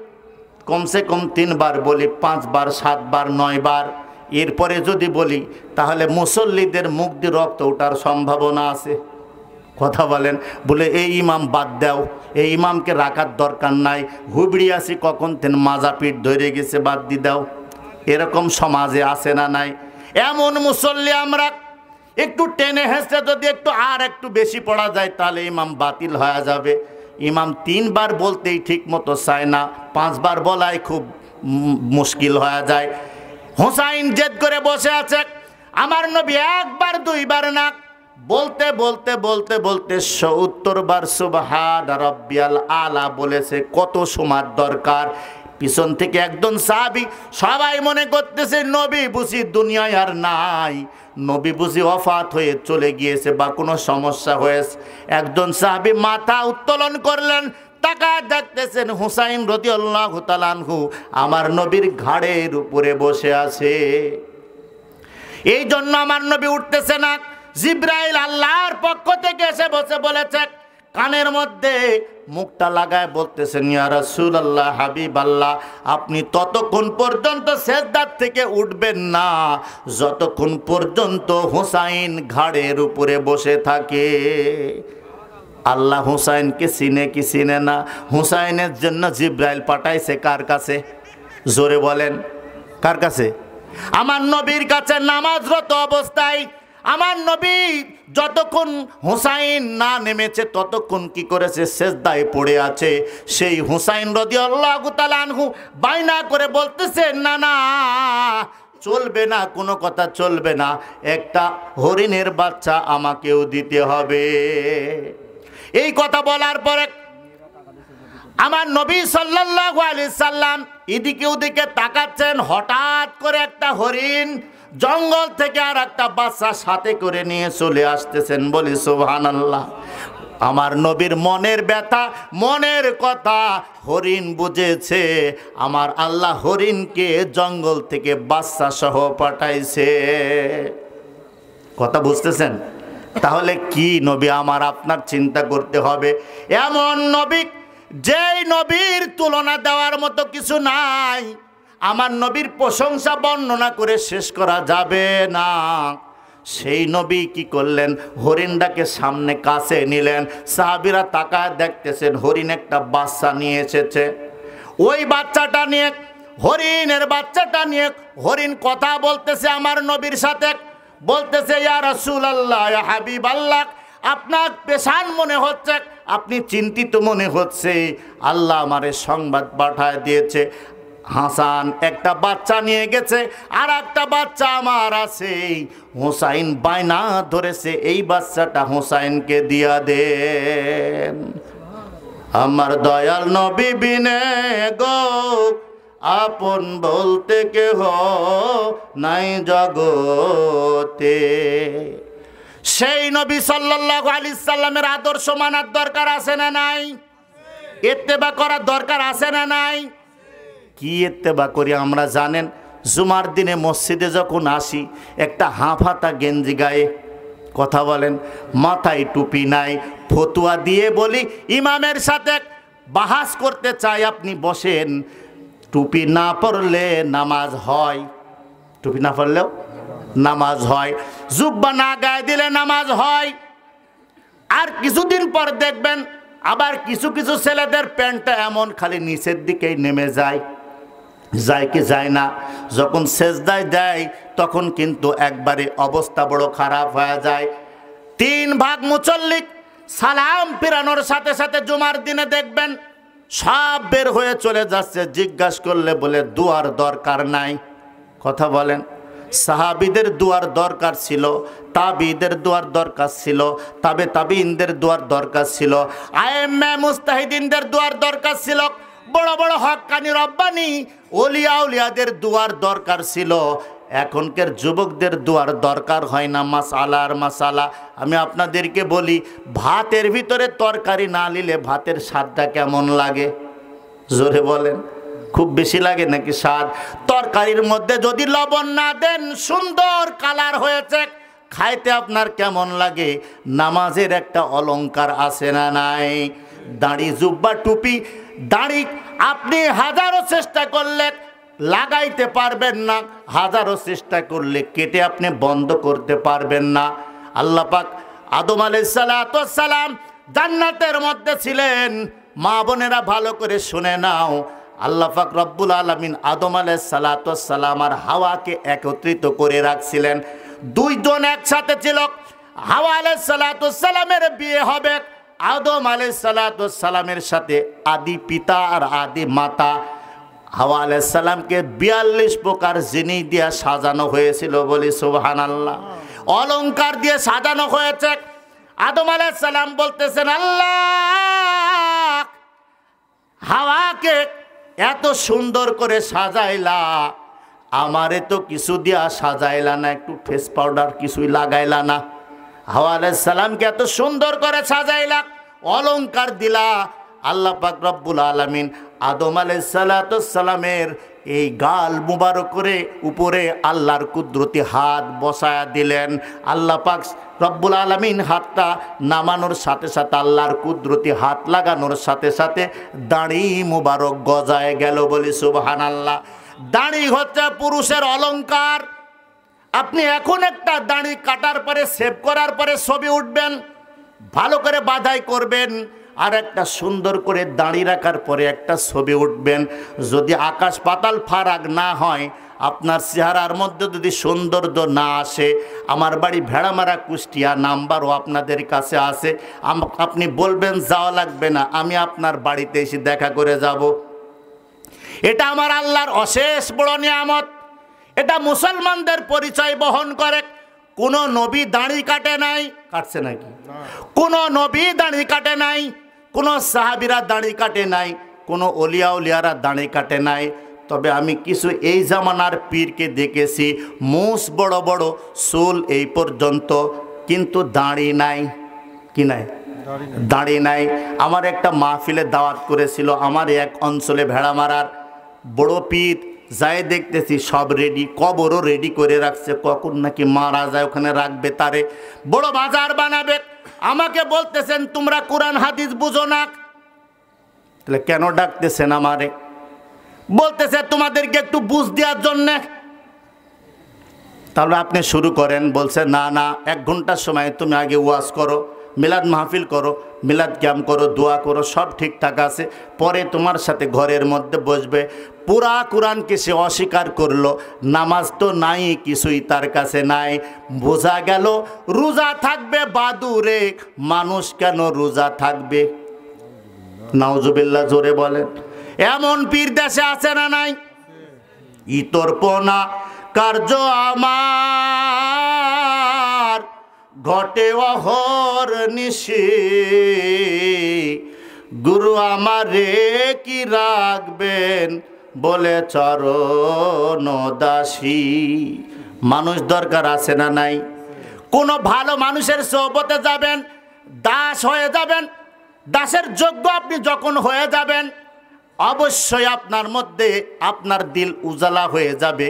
[SPEAKER 1] কমসে কম 3 বার বলি, 5 বার, 7 বার, 9 বার। এরপরে যদি বলি তাহলে মুসল্লিদের মুখ দিয়ে রক্ত ওঠার সম্ভাবনা আছে। কথা বলেন, বলে এই ইমাম বাদ দাও, এই ইমামকে রাখার দরকার নাই, হুবড়ি আসি কখন তেন মাজা পিঠ ধরে গেছে, বাদ দি দাও। এরকম সমাজে আছে না নাই? এমন মুসল্লি আমরা একটু টেনে হেসে যদি একটু বেশি পড়া যায় তাহলে ইমাম বাতিল হয়ে যাবে। ইমাম 3 বার বলতেই ঠিক মতো চায় না, 5 বার বলাই খুব মুশকিল হয়ে যায়। হোসাইন জেদ করে বসে আছে, আমার নবী 1 বার 2 বার না, বলতে বলতে বলতে বলতে 70 বার সুবহানা রাব্বিয়াল আলা বলেছে। কত সময় দরকার? পিছন থেকে একজন সাহাবী, সবাই মনে করতেছে নবী বুঝি দুনিয়ায় আর নাই, নবী বুঝি ওফাত হয়ে চলে গিয়েছে বা কোনো সমস্যা হয়েছে। একজন সাহাবী মাথা উত্তোলন করলেন, তাকায় দেখতেছেন হুসাইন রাদিয়াল্লাহু তাআলা আনহু আমার নবীর ঘাড়ের উপরে বসে আছে। এই জন্য আমার নবী উঠতেছে না। জিব্রাইল আল্লাহর পক্ষ থেকে এসে বসে বলেছে, কানের মধ্যে মুখটা লাগায় বলতেছেন, ইয়া রাসূলুল্লাহ, হাবিবাল্লাহ, আপনি ততক্ষণ পর্যন্ত সেজদার থেকে উঠবেন না যতক্ষণ পর্যন্ত হুসাইন ঘাড়ের উপরে বসে থাকে। আল্লাহ হুসাইনকে চিনে কি চিনে না? হুসাইনের জন্য জিব্রাইল পাঠাইছে কার কাছে? জোরে বলেন, কার কাছে? আমার নবীর কাছে। নামাজরত অবস্থায় আমার নবী যতক্ষণ হুসাইন না নেমেছে ততক্ষণ কি করেছে? সেজদায় পড়ে আছে। সেই হুসাইন রাদিয়াল্লাহু তাআলা আনহু বাইনা করে বলতেছে, না না, চলবে না, কোনো কথা চলবে না, একটা হরিণের বাচ্চা আমাকেও দিতে হবে। এই কথা বলার পরে আমার নবী সাল্লাল্লাহু আলাইহি সাল্লাম এদিকে ওদিকে তাকাচ্ছেন। হঠাৎ করে একটা হরিণ জঙ্গল থেকে আর একটা বাচ্চা সাথে করে নিয়ে চলে আসতেছেন। বলি সুবহানাল্লাহ। আমার নবীর মনের ব্যথা, মনের কথা হরিণ বুঝেছে। আমার আল্লাহ হরিণকে জঙ্গল থেকে বাচ্চা সহ পাঠাইছে। কথা বুঝতেছেন? তাহলে কি নবী আমার আপনার চিন্তা করতে হবে। এমন নবী, যেই নবীর তুলনা দেওয়ার মতো কিছু নাই। আমার নবীর প্রশংসা বর্ণনা করে শেষ করা যাবে না। সেই নবী কি করলেন? হরিণটাকে সামনে কাছে নিলেন। সাহাবীরা তাকায় দেখতেছেন হরিণ একটা বাচ্চা নিয়ে এসেছে। ওই বাচ্চাটা নিয়ে, হরিণের বাচ্চাটা নিয়ে হরিণ কথা বলতেছে আমার নবীর সাথে। বলতেছে, ইয়া রাসূলুল্লাহ, ইয়া হাবিবাল্লাহ, আপনার পেশান মনে হচ্ছে, আপনি চিন্তিত মনে হচ্ছে। আল্লাহ আমারে সংবাদ পাঠায় দিয়েছে, হাসান একটা বাচ্চা নিয়ে গেছে, আর একটা বাচ্চা আমার আছে। হুসাইন বায়না ধরেছে এই বাচ্চাটা হুসাইনকে দিয়া দেন। আমার দয়াল নবী বিনে গো আপন বলতে কেহ নাই জগতে। সেই নবী সাল্লাল্লাহু আলাইহি সাল্লামের আদর্শ মানার দরকার আছে না নাই? ইত্তেবা করার দরকার আছে না নাই? কি ইত্তেবা করি আমরা জানেন? জুমার দিনে মসজিদে যখন আসি একটা হাফহাতা গেঞ্জি গায়ে, কথা বলেন, মাথায় টুপি নাই, ফতুয়া দিয়ে বলি ইমামের সাথে বাহাস করতে চাই, আপনি বসেন। টুপি না পরলে নামাজ হয়, টুপি না পরলেও নামাজ হয়, জুব্বা না গায়ে দিলে নামাজ হয়। আর কিছুদিন পর দেখবেন আবার কিছু কিছু ছেলেদের প্যান্টটা এমন খালি নিচের দিকেই নেমে যায়, যায় কি যায় না, যখন সেজদায় দেয় তখন কিন্তু একবারে অবস্থা বড় খারাপ হয়ে যায়। 3 ভাগ মুসল্লি সালাম ফিরানোর সাথে সাথে জুমার দিনে দেখবেন সব বের হয়ে চলে যাচ্ছে, জিজ্ঞাসা করলে বলে দুয়ার দরকার নাই। কথা বলেন, সাহাবীদের দুয়ার দরকার ছিল, তাবিদের দুয়ার দরকার ছিল, তাবিইনদের দুয়ার দরকার ছিল, আইম্মে মুস্তাহিদিনদের দুয়ার দরকার ছিল, বড় বড় হক্কানি রব্বানি ওলিয়া উলিয়াদের দুয়ার দরকার ছিল। এখনকার যুবকদের দুয়ার দরকার হয় না মাসালা আর মাসালা। আমি আপনাদেরকে বলি, ভাতের ভিতরে তরকারি না নিলে ভাতের স্বাদটা কেমন লাগে? জোরে বলেন, খুব বেশি লাগে নাকি স্বাদ? তরকারির মধ্যে যদি লবণ না দেন, সুন্দর কালার হয়েছে, খাইতে আপনার কেমন লাগে? নামাজের একটা অলংকার আছে না নাই? দাড়ি জুব্বা টুপি, দাড়ি আপনি হাজারো চেষ্টা করলে লাগাইতে পারবেন না, হাজারো চেষ্টা করলে কেটে আপনি বন্ধ করতে পারবেন না। আল্লাহ পাক আদম আলাইহিস সালাম জান্নাতের মধ্যে ছিলেন। মা বোনেরা ভালো করে শুনে নাও, আল্লাহ পাক রব্বুল আলামিন আদম আলাইহিস সালাম আর হাওয়াকে একত্রিত করে রাখছিলেন। দুইজন একসাথে ছিল। হাওয়া আলাইহিস সালামের বিয়ে হবে আদম আলাইহিস সালামের সাথে, আদি পিতা আর আদি মাতা। হাওয়া আলাইহিস সালামকে 42 প্রকার জিনিস দিয়ে সাজানো হয়েছিল, বলি সুবহানাল্লাহ। অলংকার দিয়ে সাজানো হয়েছে। আদম আলাইহিস সালাম বলতেছেন, আল্লাহ হাওয়াকে এত সুন্দর করে সাজাইলা, আমারে তো কিছু দিয়া সাজাইলা না, একটু ফেস পাউডার কিছুই লাগাইলা না। হাওয়া আলাইহিস সালামকে এত সুন্দর করে সাজাইলা, অলংকার দিলা। আল্লাহ পাক রব্বুল আলামিন আদম আলাইহিস সালামের এই গাল মুবারক করে উপরে আল্লাহর কুদরতি হাত বসায়া দিলেন। আল্লাহ পাক রব্বুল আলামিন হাতটা নামানোর সাথে সাথে, আল্লাহর কুদরতি হাত লাগানোর সাথে সাথে দাড়ি মুবারক গজায় গেল, বলি সুবহানাল্লাহ। দাড়ি হচ্ছে পুরুষের অলংকার। আপনি এখন একটা দাড়ি কাটার পরে, সেভ করার পরে ছবি উঠবেন, ভালো করে বাঁধাই করবেন, আর একটা সুন্দর করে দাড়ি রাখার পরে একটা ছবি উঠবেন। যদি আকাশ পাতাল ফারাক না হয়, আপনার চেহারার মধ্যে যদি সৌন্দর্য না আসে, আমার বাড়ি ভেড়ামারা কুষ্টিয়া, নাম্বারও আপনাদের কাছে আছে, আপনি বলবেন যাওয়া লাগবে না, আমি আপনার বাড়িতে এসে দেখা করে যাব। এটা আমার আল্লাহর অশেষ বড় নিয়ামত। এটা মুসলমানদের পরিচয় বহন করে। কোন নবী দাড়ি কাটে নাই, কাটছে নাকি? কোন নবী দাড়ি কাটে নাই, কোন সাহাবীরা দাড়ি কাটে নাই, কোন ওলিয়া উলিয়ারা দাড়ি কাটে নাই। তবে আমি কিছু এই জামানার পীরকে দেখেছি, মুছ বড় বড়, চুল এই পর্যন্ত, কিন্তু দাড়ি নাই। কি নাই? দাড়ি নাই। আমার একটা মাহফিলে দাওয়াত করেছিল আমার এক অঞ্চলে ভেড়ামারার বড় পীর। যাই দেখতেছি সব রেডি, কবরও রেডি করে রাখছে, কখন নাকি মারা যায় ওখানে রাখবে তারে, বড় বাজার বানাবে। আমাকে বলতেছেন তোমরা কোরআন হাদিস বুঝো না। তাহলে কেন ডাকতেছেন আমারে? বলতেছে তোমাদেরকে একটু বুঝ দেওয়ার জন্যে। তাহলে আপনি শুরু করেন। বলছে না না, 1 ঘন্টার সময় তুমি আগে ওয়াজ করো, মিলাদ মাহফিল করো, মিলাদ ক্যাম্প করো, দোয়া করো, সব ঠিকঠাক আছে, পরে তোমার সাথে ঘরের মধ্যে বসবে। পুরা কোরআনকে সে অস্বীকার করলো, নামাজ তো নাই, কিছুই তার কাছে নাই। বোঝা গেল রোজা থাকবে বাদুরে, মানুষ কেন রোজা থাকবে? নাউজুবিল্লাহ, জোরে বলেন। এমন পীর দেশে আছে না নাই? ইতরপনা কার্য আমার ঘটে অহর নিশি, গুরু আমারে কি রাখবেন বলে চরণ দাসী। মানুষ দরকার আছে না নাই? কোনো ভালো মানুষের সোহবতে যাবেন, দাস হয়ে যাবেন। দাসের যোগ্য আপনি যখন হয়ে যাবেন, অবশ্যই আপনার মধ্যে আপনার দিল উজালা হয়ে যাবে।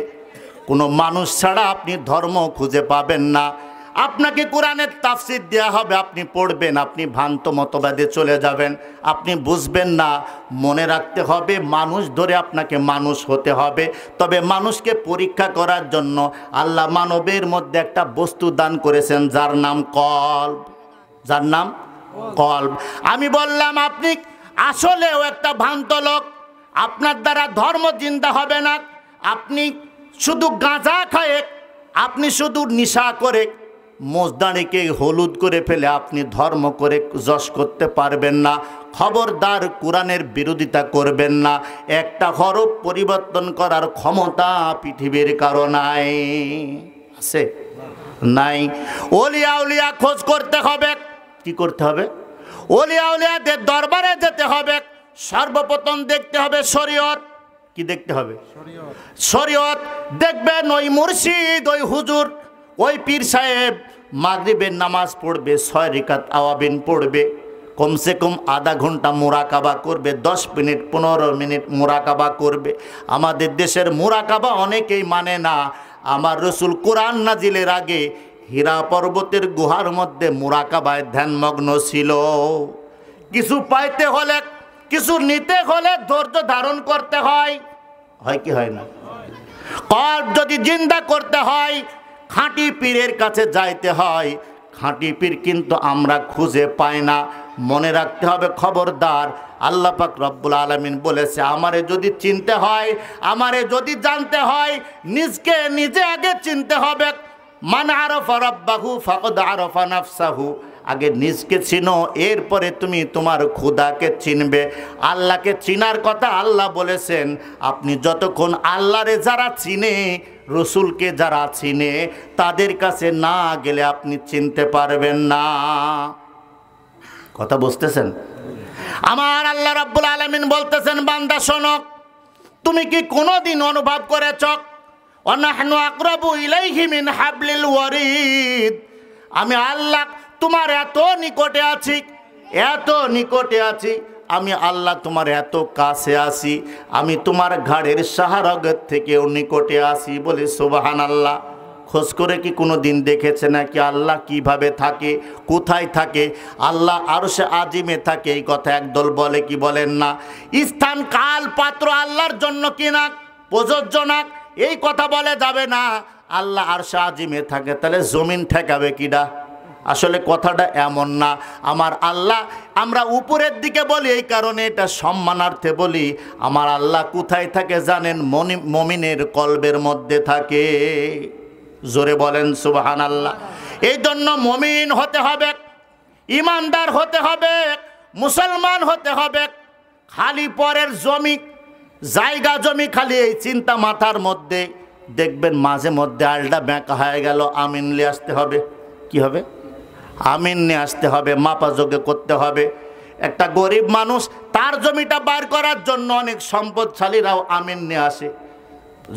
[SPEAKER 1] কোনো মানুষ ছাড়া আপনি ধর্ম খুঁজে পাবেন না। আপনাকে কোরআনের তাফসির দেওয়া হবে, আপনি পড়বেন, আপনি ভ্রান্ত মতবাদে চলে যাবেন, আপনি বুঝবেন না। মনে রাখতে হবে মানুষ ধরে আপনাকে মানুষ হতে হবে। তবে মানুষকে পরীক্ষা করার জন্য আল্লাহ মানবের মধ্যে একটা বস্তু দান করেছেন যার নাম কলব। যার নাম কলব। আমি বললাম আপনি আসলেও একটা ভ্রান্ত লোক, আপনার দ্বারা ধর্ম জিন্দা হবে না। আপনি শুধু গাঁজা খায়, আপনি শুধু নেশা করে, মোজদানিকে হলুদ করে ফেলে আপনি ধর্ম করে যশ করতে পারবেন না। খবরদার কোরআনের বিরোধিতা করবেন না। একটা হরফ পরিবর্তন করার ক্ষমতা পৃথিবীর কারো নাই। আছে? নাই। ওলিয়া উলিয়া খোঁজ করতে হবে। কি করতে হবে? ওলিয়া উলিয়াদের দরবারে যেতে হবে। সর্বপ্রথম দেখতে হবে শরীয়ত। কি দেখতে হবে? শরীয়ত। দেখবেন ওই মুর্শিদ, ওই হুজুর, ওই পীর সাহেব মাগরিবের নামাজ পড়বে, 6 রাকাত আওয়াবিন পড়বে, কমসে কম আধা ঘন্টা মুরাকাবা করবে, 10 মিনিট 15 মিনিট মুরাকাবা করবে। আমাদের দেশের মুরাকাবা অনেকেই মানে না। আমার রসুল কোরআন নাজিলের আগে হীরা পর্বতের গুহার মধ্যে মুরাকাবায় ধ্যানমগ্ন ছিল। কিছু পাইতে হলে, কিছু নিতে হলে ধৈর্য ধারণ করতে হয়। হয় কি হয় না? কলব যদি জিন্দা করতে হয় খাঁটি পীরের কাছে যাইতে হয়। খাঁটি পীর কিন্তু আমরা খুঁজে পাই না। মনে রাখতে হবে, খবরদার, আল্লাহ পাক রব্বুল আলামিন বলেছে আমারে যদি চিনতে হয়, আমারে যদি জানতে হয়, নিজকে নিজে আগে চিনতে হবে। মান আরাফা রাব্বাহু ফাকাদ আরাফা নাফসাহু। আগে নিজকে চিনো, এরপরে তুমি তোমার খোদাকে চিনবে। আল্লাহকে চিনার কথা আল্লাহ বলেছেন। আপনি যতক্ষণ আল্লাহরে যারা চিনে, রসুলকে যারা চিনে, তাদের কাছে না গেলে আপনি চিনতে পারবেন না। কথা বুঝতেছেন? আমার আল্লাহ রাব্বুল আলামিন বলতেছেন, বান্দা শোনো, তুমি কি কোনোদিন অনুভব করেছ ওয়ানাহনু আকরাবু ইলাইহি মিন হাবলিল ওয়ারিদ? আমি আল্লাহ তোমার এত নিকটে আছি, এত নিকটে আছি, আমি আল্লাহ তোমার এত কাছে আছি, আমি তোমার ঘাড়ের সাহারগের থেকেও নিকটে আছি। বলে সুবহানাল্লাহ। খোঁজ করে কি কোনো দিন দেখেছে নাকি আল্লাহ কিভাবে থাকে, কোথায় থাকে? আল্লাহ আরশে আজিমে থাকে, এই কথা একদল বলে, কি বলেন না? স্থান কাল পাত্র আল্লাহর জন্য কিনা প্রযোজ্য না, এই কথা বলে যাবে না। আল্লাহ আরশে আজিমে থাকে, তাহলে জমিন ঠেকাবে কিডা? আসলে কথাটা এমন না। আমার আল্লাহ, আমরা উপরের দিকে বলি এই কারণে, এটা সম্মানার্থে বলি। আমার আল্লাহ কোথায় থাকে জানেন? মুমিনের কলবের মধ্যে থাকে। জোরে বলেন সুবহানাল্লাহ। এই জন্য মুমিন হতে হবে, ইমানদার হতে হবে, মুসলমান হতে হবে। খালি পরের জমি, জায়গা জমি, খালি এই চিন্তা মাথার মধ্যে, দেখবেন মাঝে মধ্যে আলটা ব্যাঁকা হয়ে গেল, আমিন নিয়ে আসতে হবে। কি হবে? আমিন নিয়ে আসতে হবে, মাপাযোগে করতে হবে। একটা গরিব মানুষ তার জমিটা বার করার জন্য অনেক সম্পদশালীরাও আমিন নিয়ে আসে।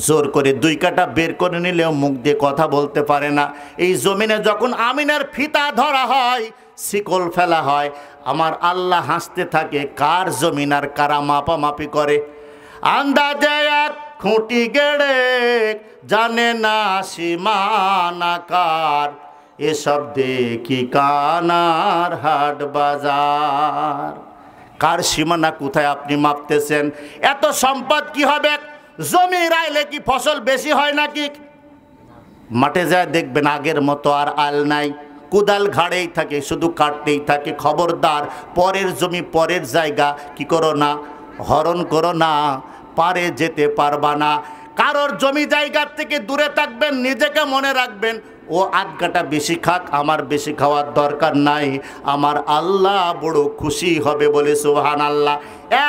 [SPEAKER 1] জোর করে 2 কাটা বের করে নিলেও মুখ দিয়ে কথা বলতে পারে না। এই জমিনে যখন আমিনের ফিতা ধরা হয়, শিকল ফেলা হয়, আমার আল্লাহ হাসতে থাকে, কার জমিন আর কারা মাপামাপি করে। আন্দাজে এক খুঁটি গেড়ে জানে না সীমানাকার, এসব দেখি কানার হাট বাজার। কার সীমানা কোথায় আপনি মাপতেছেন? এত সম্পদ কি হবে? জমি রাইলে কি ফসল বেশি হয় নাকি? মাঠে যায় দেখবেন আগের মতো আর আল নাই, কোদাল ঘাড়েই থাকে, শুধু কাটতেই থাকে। খবরদার, পরের জমি পরের জায়গা কি করো না, হরণ করো না, পারে যেতে পারবা না। কারোর জমি জায়গার থেকে দূরে থাকবেন, নিজেকে মনে রাখবেন, ও 8 কাটা বেশি খাক, আমার বেশি খাওয়ার দরকার নাই, আমার আল্লাহ বড় খুশি হবে। বলে সুবহানাল্লাহ।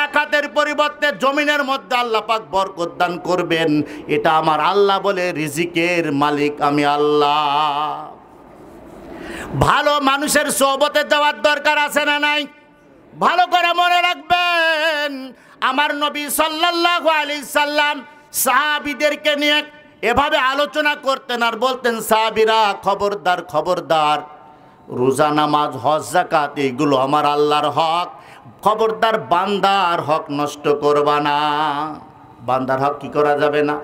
[SPEAKER 1] এক হাতের পরিবর্তে জমিনের মধ্যে আল্লাহ পাক বরকত দান করবেন। এটা আমার আল্লাহ বলে, রিজিকের মালিক আমি আল্লাহ। ভালো মানুষের সোহবতে যাওয়ার দরকার আছে না নাই? ভালো করে মনে রাখবেন, আমার নবী সাল্লাল্লাহু আলাইহি সাল্লাম সাহাবীদেরকে নিয়ে এভাবে আলোচনা করতেন আর বলতেন, সাহাবীরা খবরদার, খবরদার, রোজা নামাজ হজ যাকাত এইগুলো আমার আল্লাহর হক, খবরদার বান্দার হক নষ্ট করবা না। বান্দার হক কি করা যাবে না?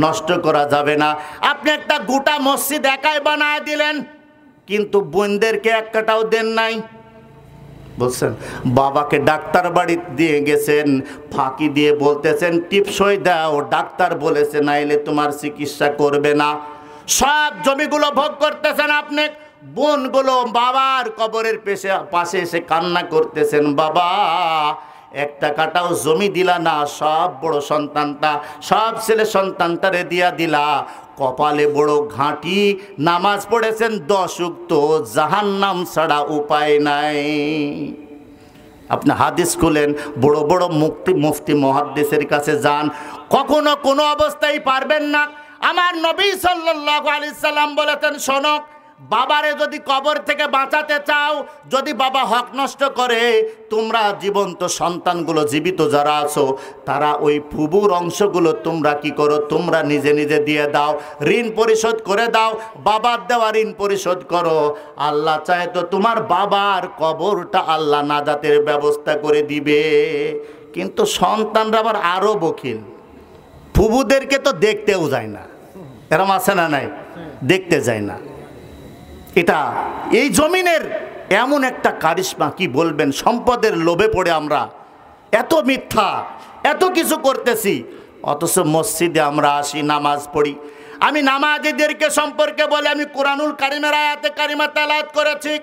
[SPEAKER 1] নষ্ট করা যাবে না। আপনি একটা গোটা মসজিদ একাই বানায় দিলেন, কিন্তু বোনদেরকে এক কাটাও দেন নাই। বলছেন বাবাকে ডাক্তার বাড়ি দিয়ে গেছেন, ফাঁকি দিয়ে বলতেছেন টিপসই দাও, ডাক্তার বলেছে নাইলে তোমার চিকিৎসা করবে না। সব জমিগুলো ভোগ করতেছেন আপনি, বোনগুলো বাবার কবরের পাশে এসে কান্না করতেছেন, বাবা একটা কাটাও জমি দিলা না, সব বড় সন্তানটা, সব ছেলে সন্তানটারে দিয়া দিলা, কপালে বড় ঘাঁটি, নামাজ পড়েছেন 10 ওয়াক্ত, জাহান্নাম ছাড়া উপায় নাই। আপনি হাদিস খুলেন, বড় বড় মুফতি মুহাদ্দিসের কাছে যান, কখনো কোনো অবস্থায় পারবেন না। আমার নবী সাল্লাল্লাহু আলাইহি সাল্লাম বলেছেন, শোনো, বাবারে যদি কবর থেকে বাঁচাতে চাও, যদি বাবা হক নষ্ট করে, তোমরা জীবন্ত সন্তানগুলো, জীবিত যারা আছো, তারা ওই ফুবুর অংশগুলো তোমরা কি করো, তোমরা নিজে নিজে দিয়ে দাও, ঋণ পরিশোধ করে দাও, বাবার দেওয়া ঋণ পরিশোধ করো। আল্লাহ চায় তো তোমার বাবার কবরটা আল্লাহ নাজাতের ব্যবস্থা করে দিবে। কিন্তু সন্তানরা আবার আরও বকিল, ফুবুদেরকে তো দেখতেও যায় না, এরম আছে না নাই, দেখতে যায় না। এটা এই জমিনের এমন একটা কারিশমা, কি বলবেন, সম্পদের লোভে পড়ে আমরা এত মিথ্যা, এত কিছু করতেছি, অথচ মসজিদে আমরা আসি, নামাজ পড়ি। আমি নামাজীদেরকে সম্পর্কে বলে, আমি কোরআনুল কারিমের আয়াতে কারিমা তেলাওয়াত করেছি,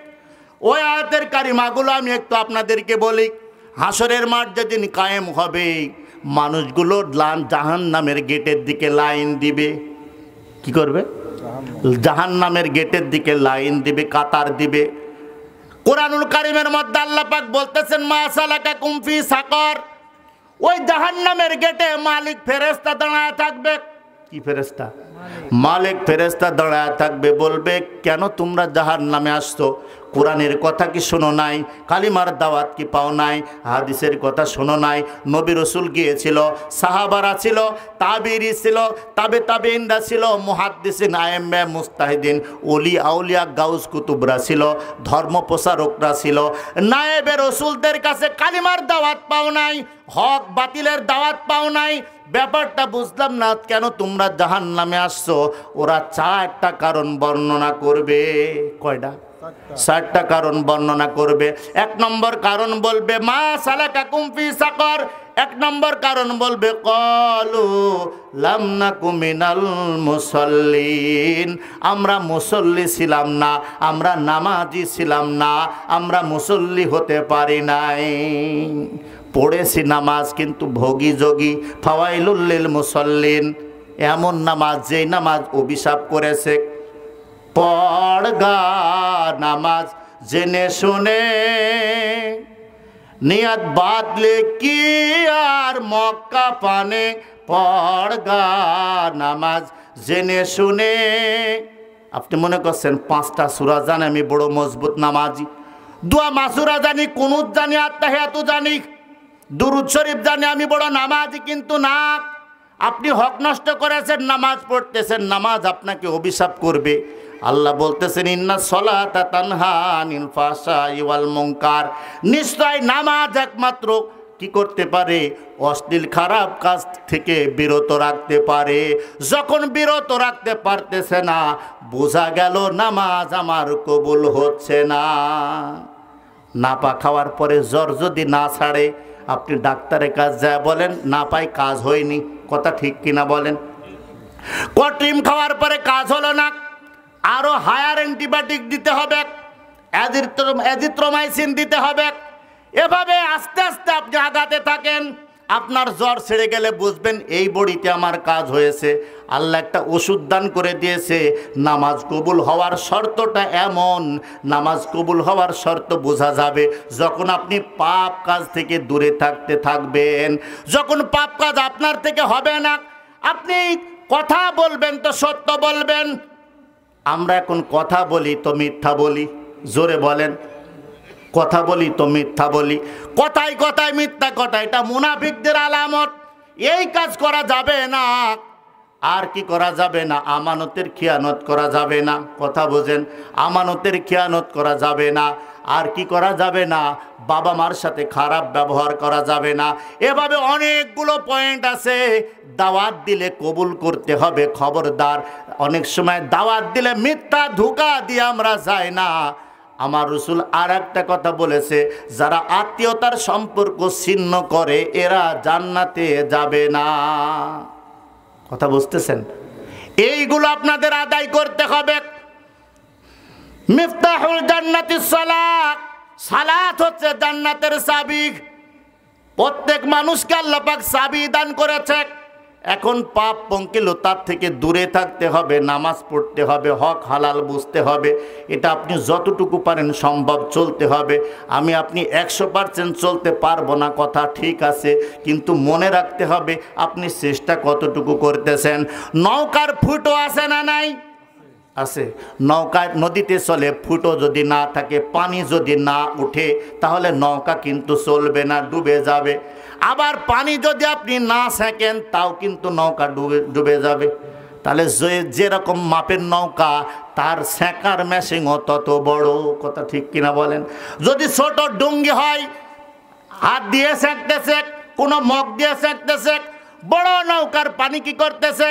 [SPEAKER 1] ওই আয়াতের কারিমাগুলো আমি একটু আপনাদেরকে বলি। হাসরের মাঠ যেদিন কায়েম হবে, মানুষগুলো জাহান্নামের গেটের দিকে লাইন দিবে। কি করবে? জাহান্নামের গেটের দিকে লাইন দিবে, কাতার দিবে। কোরআনুল কারীমের মধ্যে আল্লাহ পাক বলতেছেন, মা সালাকাকুম ফি সাকর। ওই জাহান্নামের গেটে মালিক ফেরেশতা দাঁড়ায় থাকবে। কি ফেরেশতা? মালিক ফেরেশতা দাঁড়ায় থাকবে, বলবে কেন তোমরা জাহান্নামে আসছো? কোরআনের কথা কি শোনো নাই? কালিমার দাওয়াত কি পাও নাই? হাদিসের কথা শোনো নাই? নবী রসুল গিয়েছিল, সাহাবারা ছিল, তাবিঈ ছিল, তাবেঈনরা ছিল, মুহাদ্দিসিন, আইম্মা, মুজতাহিদিন, ওলি আউলিয়া, গাউস কুতুবরা ছিল, ধর্ম প্রচারকরা ছিল। নায়েবে রসুলদের কাছে কালিমার দাওয়াত পাও নাই, হক বাতিলের দাওয়াত পাও নাই। ব্যাপারটা বুঝলাম না, কেন তোমরা জাহান্নামে আসছো? ওরা 4টা কারণ বর্ণনা করবে। কয়টা? 4টা কারণ বর্ণনা করবে। 1 নম্বর কারণ বলবে, মা সালাকাকুম ফি সাকর। 1 নম্বর কারণ বলবে, ক্বালু লাম নাকু মিনাল মুসাল্লিন। আমরা মুসল্লি ছিলাম না, আমরা নামাজি ছিলাম না, আমরা মুসল্লি হতে পারি নাই। পড়েছি নামাজ কিন্তু ভোগী যোগী। ফাওয়াইলুল লিল মুসাল্লিন, এমন নামাজ যেই নামাজ অভিশাপ করেছে। পড়গা নামাজ জেনে শুনে, নিয়ত বাদলে কি আর মক্কা পানে। পড়গা নামাজ জেনে শুনে। আপনি মনে করছেন 5টা সূরা জানি, আমি বড় মজবুত নামাজি, দোয়া মাসুরা জানি, কুনুত জানি, আত্তাহিয়াতু জানি, দুরূদ শরীফ জানি, আমি বড় নামাজি। কিন্তু না, আপনি হক নষ্ট করেছেন, নামাজ পড়তেছেন, নামাজ আপনাকে অভিশাপ করবে। আল্লাহ বলতেছেন, ইন্নাস সালাতা তানহা আনিল ফাহশাই ওয়াল মুনকার। নিশ্চয় নামাজ একমাত্র কি করতে পারে? অশ্লীল খারাপ কাজ থেকে বিরত রাখতে পারে। যখন বিরত রাখতে পারতেছে না, বোঝা গেল নামাজ আমার কবুল হচ্ছে না। নাপা খাওয়ার পরে জ্বর যদি না ছাড়ে, আপনি ডাক্তারের কাছে যায় বলেন, না পাই কাজ হয়নি। কথা ঠিক কিনা বলেন? কট্রিম খাওয়ার পরে কাজ হলো না, আরো হায়ার অ্যান্টিবায়োটিক দিতে হবে, অ্যাজিথ্রোমাইসিন দিতে হবে। এভাবে আস্তে আস্তে আপনি আগাতে থাকেন, আপনার জ্বর ছেড়ে গেলে বুঝবেন এই বড়িতে আমার কাজ হয়েছে। আল্লাহ একটা ওষুধ দান করে দিয়েছে। নামাজ কবুল হওয়ার শর্তটা এমন, নামাজ কবুল হওয়ার শর্ত বোঝা যাবে যখন আপনি পাপ কাজ থেকে দূরে থাকতে থাকবেন। যখন পাপ কাজ আপনার থেকে হবে না, আপনি কথা বলবেন তো সত্য বলবেন। আমরা এখন কথা বলি তো মিথ্যা বলি। জোরে বলেন, কথা বলি তো মিথ্যা বলি। কথায় কথায় মিথ্যা কথা, এটা মুনাফিকদের আলামত। এই কাজ করা যাবে না। আর কি করা যাবে না? আমানতের খিয়ানত করা যাবে না। কথা বোঝেন, আমানতের খিয়ানত করা যাবে না। আর কি করা যাবে না, বাবা মার সাথে খারাপ ব্যবহার করা যাবে না। এভাবে অনেকগুলো পয়েন্ট আছে। দাওয়াত দিলে কবুল করতে হবে, খবরদার। অনেক সময় দাওয়াত দিলে মিথ্যা ধোঁকা দিয়ে আমরা যাই না। আমার রাসূল আর একটা কথা বলেছে, যারা আত্মীয়তার সম্পর্ক ছিন্ন করে এরা জান্নাতে যাবে না। কথা বুঝতেছেন? এইগুলো আপনাদের আদায় করতে হবে। মিফতাহুল জান্নাতিস সালাত, সালাত হচ্ছে জান্নাতের চাবি। প্রত্যেক মানুষকে আল্লাহ পাক চাবি দান করেছে। এখন পাপ পঙ্কিলতার থেকে দূরে থাকতে হবে, নামাজ পড়তে হবে, হক হালাল বুঝতে হবে। এটা আপনি যতটুকু পারেন সম্ভব চলতে হবে। আমি আপনি 100% চলতে পারবো না, কথা ঠিক আছে, কিন্তু মনে রাখতে হবে আপনি চেষ্টা কতটুকু করতেছেন। নৌকার ফুটো আছে না নাই? আছে। নৌকা নদীতে চলে, ফুটো যদি না থাকে, পানি যদি না উঠে, তাহলে নৌকা কিন্তু চলবে না, ডুবে যাবে। আবার পানি যদি আপনি না সেঁকেন তাও কিন্তু নৌকা ডুবে যাবে। তাহলে যেরকম মাপের নৌকা তার সেঁকার মেশিনও তত বড়। কথা ঠিক কিনা বলেন? যদি ছোট ডুঙ্গি হয়, হাত দিয়ে সেঁকতেছে, কোনো মগ দিয়ে সেঁকতেছে। বড় নৌকার পানি কি করতেছে?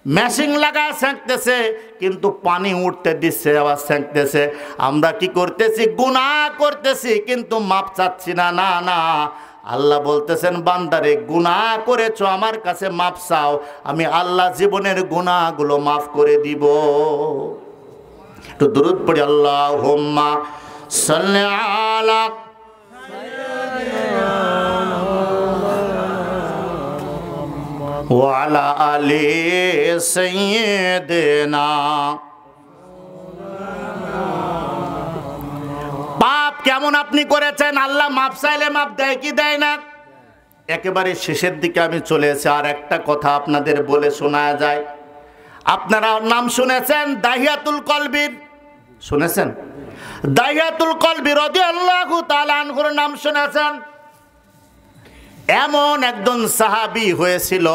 [SPEAKER 1] মেশিন লাগা সেঁকতেছে, কিন্তু পানি উঠতে দিচ্ছে, আবার সেঁকতেছে। আমরা কি করতেছি? গুনাহ করতেছি, কিন্তু মাপ চাচ্ছি না। না না, আল্লাহ বলতেছেন, বান্দারে গুনাহ করেছো, আমার কাছে মাপ চাও, আমি আল্লাহ জীবনের গুনাহগুলো মাফ করে দিব। একটু দুরূদ পড়ি, আল্লাহুম্মা সাল্লি আলা ওয়ালা আলি সাইয়্যিদিনা। পাপ কেমন আপনি করেছেন, আল্লাহ মাপ চাইলে মাপ দেয় কি দেয় না? একেবারে শেষের দিকে আমি চলে এসেছি। আর একটা কথা আপনাদের বলে শোনা যায়। আপনারা নাম শুনেছেন দাহিয়াতুল কলবির? শুনেছেন? দাহিয়াতুল কলবি রাদিয়াল্লাহু তাআলা আনহুর নাম শুনেছেন? এমন একজন সাহাবী হয়েছিল,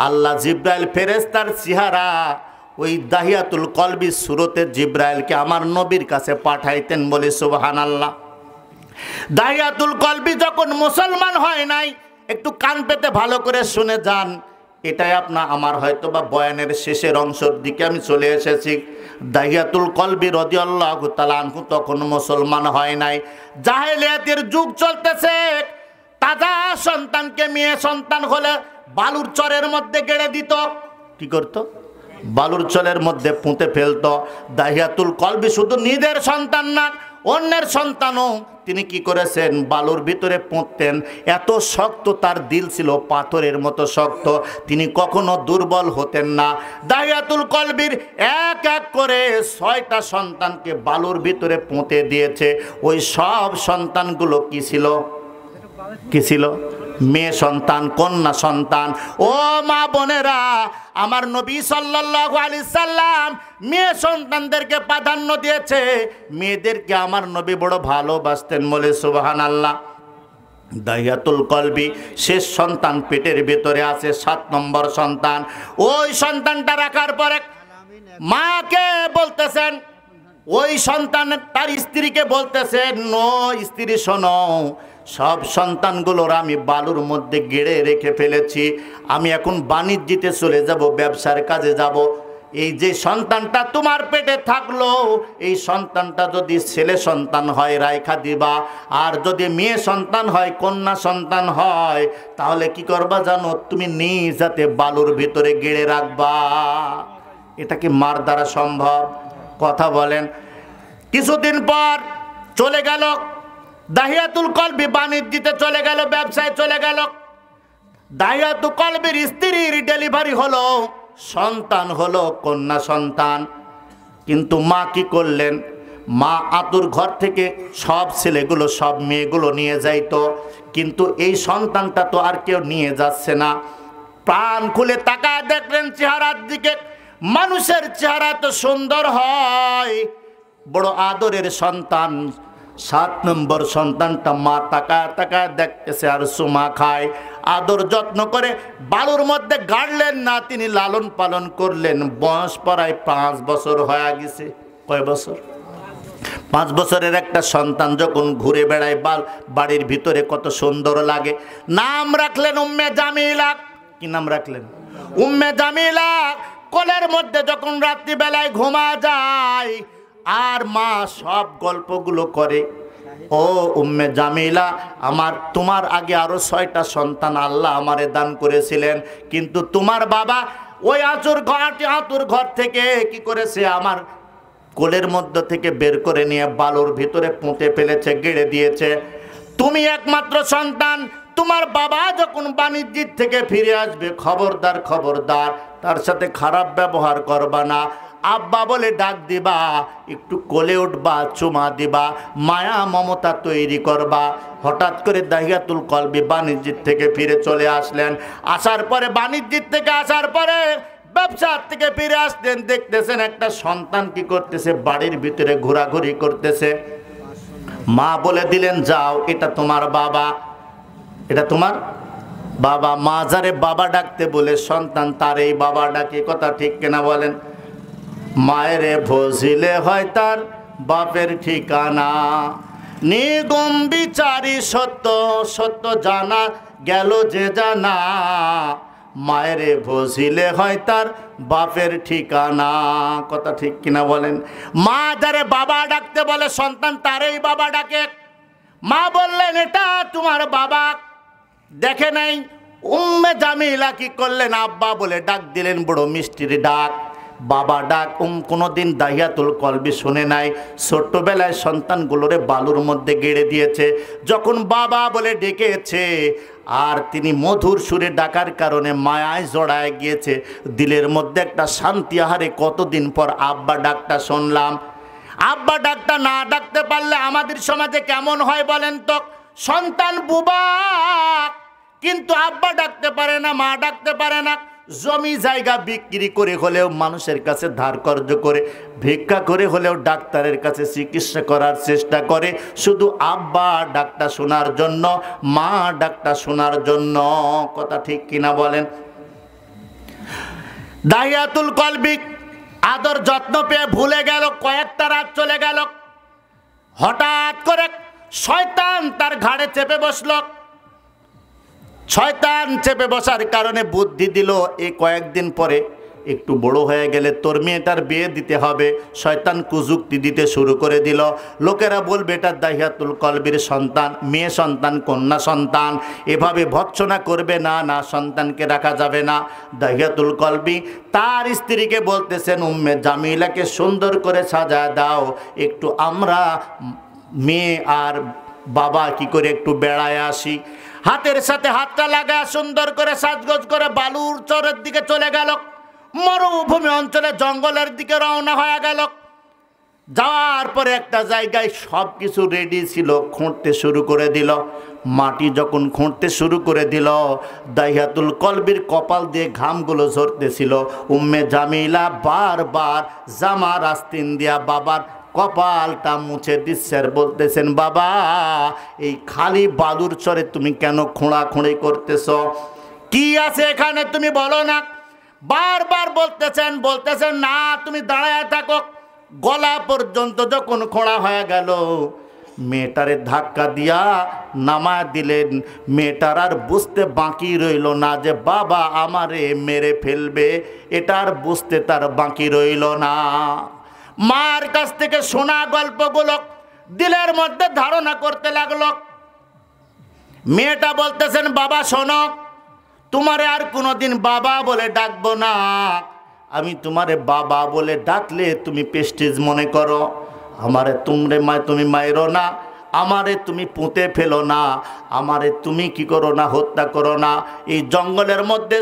[SPEAKER 1] আল্লাহ জিব্রাইল ফেরেশতার চেহারা ওই দাহিয়াতুল কলবি সুরতে জিব্রাইলকে আমার নবীর কাছে পাঠাইতেন, বলে সুবহানাল্লাহ। দাহিয়াতুল কলবি যখন মুসলমান হয় নাই, একটু কান পেতে ভালো করে শুনে যান। এটাই আমার হয়তো বা বয়ানের শেষের অংশের দিকে আমি চলে এসেছি। দাহিয়াতুল কলবি রাদিয়াল্লাহু তাআলা আনহু তখন মুসলমান হয় নাই, জাহেলিয়াতের যুগ চলতেছে। তাজা সন্তানকে মেয়ে সন্তান হলে বালুর চরের মধ্যে গেড়ে দিত। কি করত? বালুর চরের মধ্যে পুঁতে ফেলত। দাহিয়াতুল কলবি শুধু নিজের সন্তান না, অন্যের সন্তানও তিনি কি করেছেন? বালুর ভিতরে পুঁততেন। এত শক্ত তার দিল ছিল, পাথরের মতো শক্ত। তিনি কখনো দুর্বল হতেন না। দাহিয়াতুল কলবির এক এক করে 6টা সন্তানকে বালুর ভিতরে পুঁতে দিয়েছে। ওই সব সন্তানগুলো কি ছিল? কি ছিল? মেয়ে সন্তান, কন্যা সন্তান। ও মা বোনেরা, আমার নবী সাল্লাল্লাহু আলাইহি সাল্লাম মেয়ে সন্তানদেরকে প্রাধান্য দিয়েছে। মেয়েদেরকে আমার নবী বড় ভালোবাসতেন, বলে সুবহানাল্লাহ। দাহিয়াতুল কলবি শেষ সন্তান পেটের ভিতরে আছে, 7 নম্বর সন্তান। ওই সন্তানটা রাখার পরে মাকে বলতেছেন, ওই সন্তান তার স্ত্রীকে বলতেছেন, নো স্ত্রী শোনো, সব সন্তানগুলোর আমি বালুর মধ্যে গেড়ে রেখে ফেলেছি। আমি এখন বাণিজ্যিতে চলে যাব, ব্যবসার কাজে যাব। এই যে সন্তানটা তোমার পেটে থাকলো, এই সন্তানটা যদি ছেলে সন্তান হয় রাইখা দিবা, আর যদি মেয়ে সন্তান হয়, কন্যা সন্তান হয়, তাহলে কি করবা জানো? তুমি নিজ হাতে বালুর ভিতরে গেড়ে রাখবা। এটা কি মার দ্বারা সম্ভব? কথা বলেন। কিছুদিন পর চলে গেল দাহিয়াতুল কলবি, বাণিজ্যিতে চলে গেল, ব্যবসায় চলে গেল। দাহিয়াতুল কলবির স্ত্রীর ডেলিভারি হলো, সন্তান হলো, কন্যা সন্তান। কিন্তু মা কি করলেন? মা আতুর ঘর থেকে সব ছেলেগুলো, সব মেয়েগুলো নিয়ে যাইতো, কিন্তু এই সন্তানটা তো আর কেউ নিয়ে যাচ্ছে না। প্রাণ খুলে তাকায় দেখলেন চেহারার দিকে। মানুষের চেহারা তো সুন্দর হয়, বড় আদরের সন্তান। 7 নম্বর সন্তানটা মা তাকায় তাকায় দেখতেছে আর সুমা খায়। আদর যত্ন করে বালুর মধ্যে গাড়লেন না, তিনি লালন পালন করলেন। বয়স প্রায় 5 বছর হয়ে গেছে। কয় বছর? 5 বছরের একটা সন্তান যখন ঘুরে বেড়ায় বাড়ির ভিতরে কত সুন্দর লাগে। নাম রাখলেন উম্মে জামিলা। কি নাম রাখলেন? উম্মে জামিলা। কোলের মধ্যে যখন রাত্রিবেলায় ঘুমা যায় আর মা সব গল্পগুলো করে, ও উম্মে জামিলা, তোমার আগে আরো 6টা সন্তান আল্লাহ আমারে দান করেছিলেন, কিন্তু তোমার বাবা ওই আতুর ঘর থেকে কি করেছে, আমার কোলের মধ্য থেকে বের করে নিয়ে বালুর ভিতরে পুঁতে ফেলেছে, গেড়ে দিয়েছে। তুমি একমাত্র সন্তান, তোমার বাবা যখন বাণিজ্যিক থেকে ফিরে আসবে, খবরদার খবরদার তার সাথে খারাপ ব্যবহার করবা না। আব্বা বলে ডাক দিবা, একটু কোলে উঠবা, চুমা দিবা, মায়া মমতা তৈরি করবা। হঠাৎ করে দাহিয়াতুল কলবি বাণিজ্যিক থেকে ফিরে চলে আসলেন। আসার পরে বাণিজ্যিক থেকে আসার পরে ব্যবসার থেকে ফিরে আসলেন, দেখতেছেন একটা সন্তান কি করতেছে, বাড়ির ভিতরে ঘোরাঘুরি করতেছে। মা বলে দিলেন, যাও, এটা তোমার বাবা, এটা তোমার বাবা। মা যারে বাবা ডাকতে বলে সন্তান তার এই বাবা ডাকে, কথা ঠিক কিনা বলেন? মায়েরে ভজিলে হয় তার বাপের ঠিকানা, নিগম বিচারি সত্য সত্য জানা গেল যে জানা, মায়েরে ভজিলে হয় তার বাপের ঠিকানা, কথা ঠিক কিনা বলেন? মা যারে বাবা ডাকতে বলে সন্তান তারই বাবা ডাকে। মা বললেন, এটা তোমার বাবা। দেখে নাই উম্মে জামিলা কি করলেন, আব্বা বলে ডাক দিলেন, বড় মিষ্টির ডাক, বাবা ডাক। কোনোদিন দাহিয়াতুল কলবি শুনে নাই। ছোট্টবেলায় সন্তানগুলোরে বালুর মধ্যে গেড়ে দিয়েছে, যখন বাবা বলে ডেকেছে আর তিনি মধুর সুরে ডাকার কারণে মায়ায় জড়ায় গিয়েছে, দিলের মধ্যে একটা শান্তি। আহারে কতদিন পর আব্বা ডাকটা শুনলাম। আব্বা ডাকটা না ডাকতে পারলে আমাদের সমাজে কেমন হয় বলেন তো? সন্তান বুবা, কিন্তু আব্বা ডাকতে পারে না, মা ডাকতে পারে না। জমি জায়গা বিক্রি করে হলেও মানুষের কাছে ধার কর্জ করে, ভিক্ষা করে হলেও ডাক্তারের কাছে চিকিৎসা করার চেষ্টা করে, শুধু আব্বা ডাকটা শোনার জন্য, মা ডাকটা শোনার জন্য, কথা ঠিক কিনা বলেন? দাহিয়াতুল কলবি আদর যত্ন পেয়ে ভুলে গেল, কয়েকটা রাত চলে গেল। হঠাৎ করে শয়তান তার ঘাড়ে চেপে বসল। শয়তান চেপে বসার কারণে বুদ্ধি দিল, এই কয়েকদিন পরে একটু বড় হয়ে গেলে তোর মেয়েটার বিয়ে দিতে হবে। শয়তান কুযুক্তি দিতে শুরু করে দিল। লোকেরা বলবে এটা দাহিয়াতুল কলবির সন্তান, মেয়ে সন্তান, কন্যা সন্তান, এভাবে ভৎসনা করবে, না না, সন্তানকে রাখা যাবে না। দাহিয়াতুল কলবি তার স্ত্রীকে বলতেছেন, উম্মে জামিলাকে সুন্দর করে সাজা দাও, একটু আমরা মেয়ে আর বাবা কি করে একটু বেড়ায় আসি। হাতের সাথে হাতটা লাগায় সুন্দর করে সাজগোজ করে বালুর চরের দিকে চলে গেল। মরুভূমি অঞ্চলে জঙ্গলের দিকে রওনা হয়ে গেল। যাওয়ার পরে একটা জায়গায় সব কিছু রেডি ছিল, খুঁড়তে শুরু করে দিল। মাটি যখন খুঁড়তে শুরু করে দিল, দাহিয়াতুল কলবির কপাল দিয়ে ঘামগুলো ঝরতেছিল। উম্মে জামিলা বারবার জামার আস্তিন দিয়া বাবার কপালটা মুছে দিচ্ছে আর বলতেছেন, বাবা এই খালি বালুর চরে তুমি কেন খোঁড়াখুঁড়ি করতেছ? কি আছে এখানে তুমি বলো না? বারবার বলতেছেন না, তুমি দাঁড়ায় থাকো। গলা পর্যন্ত যখন খোঁড়া হয়ে গেল, মেয়েটারে ধাক্কা দিয়া নামায় দিলেন। মেয়েটার আর বুঝতে বাকি রইল না যে বাবা আমারে মেরে ফেলবে, এটা আর বুঝতে তার বাকি রইল না। মার কাছ থেকে শোনা গল্পগুলো দিলের মধ্যে ধারণা করতে লাগলো। মেয়েটা বলতেছেন, বাবা শোনো, তোমারে আর কোনোদিন বাবা বলে ডাকবো না। আমি তোমারে বাবা বলে ডাকলে তুমি প্রেস্টিজ মনে করো। আমারে তুমি মায়েরো না, আমারে তুমি পুঁতে ফেলো না, আমারে তুমি কি করো না, হত্যা করো না। এই জঙ্গলের মধ্যে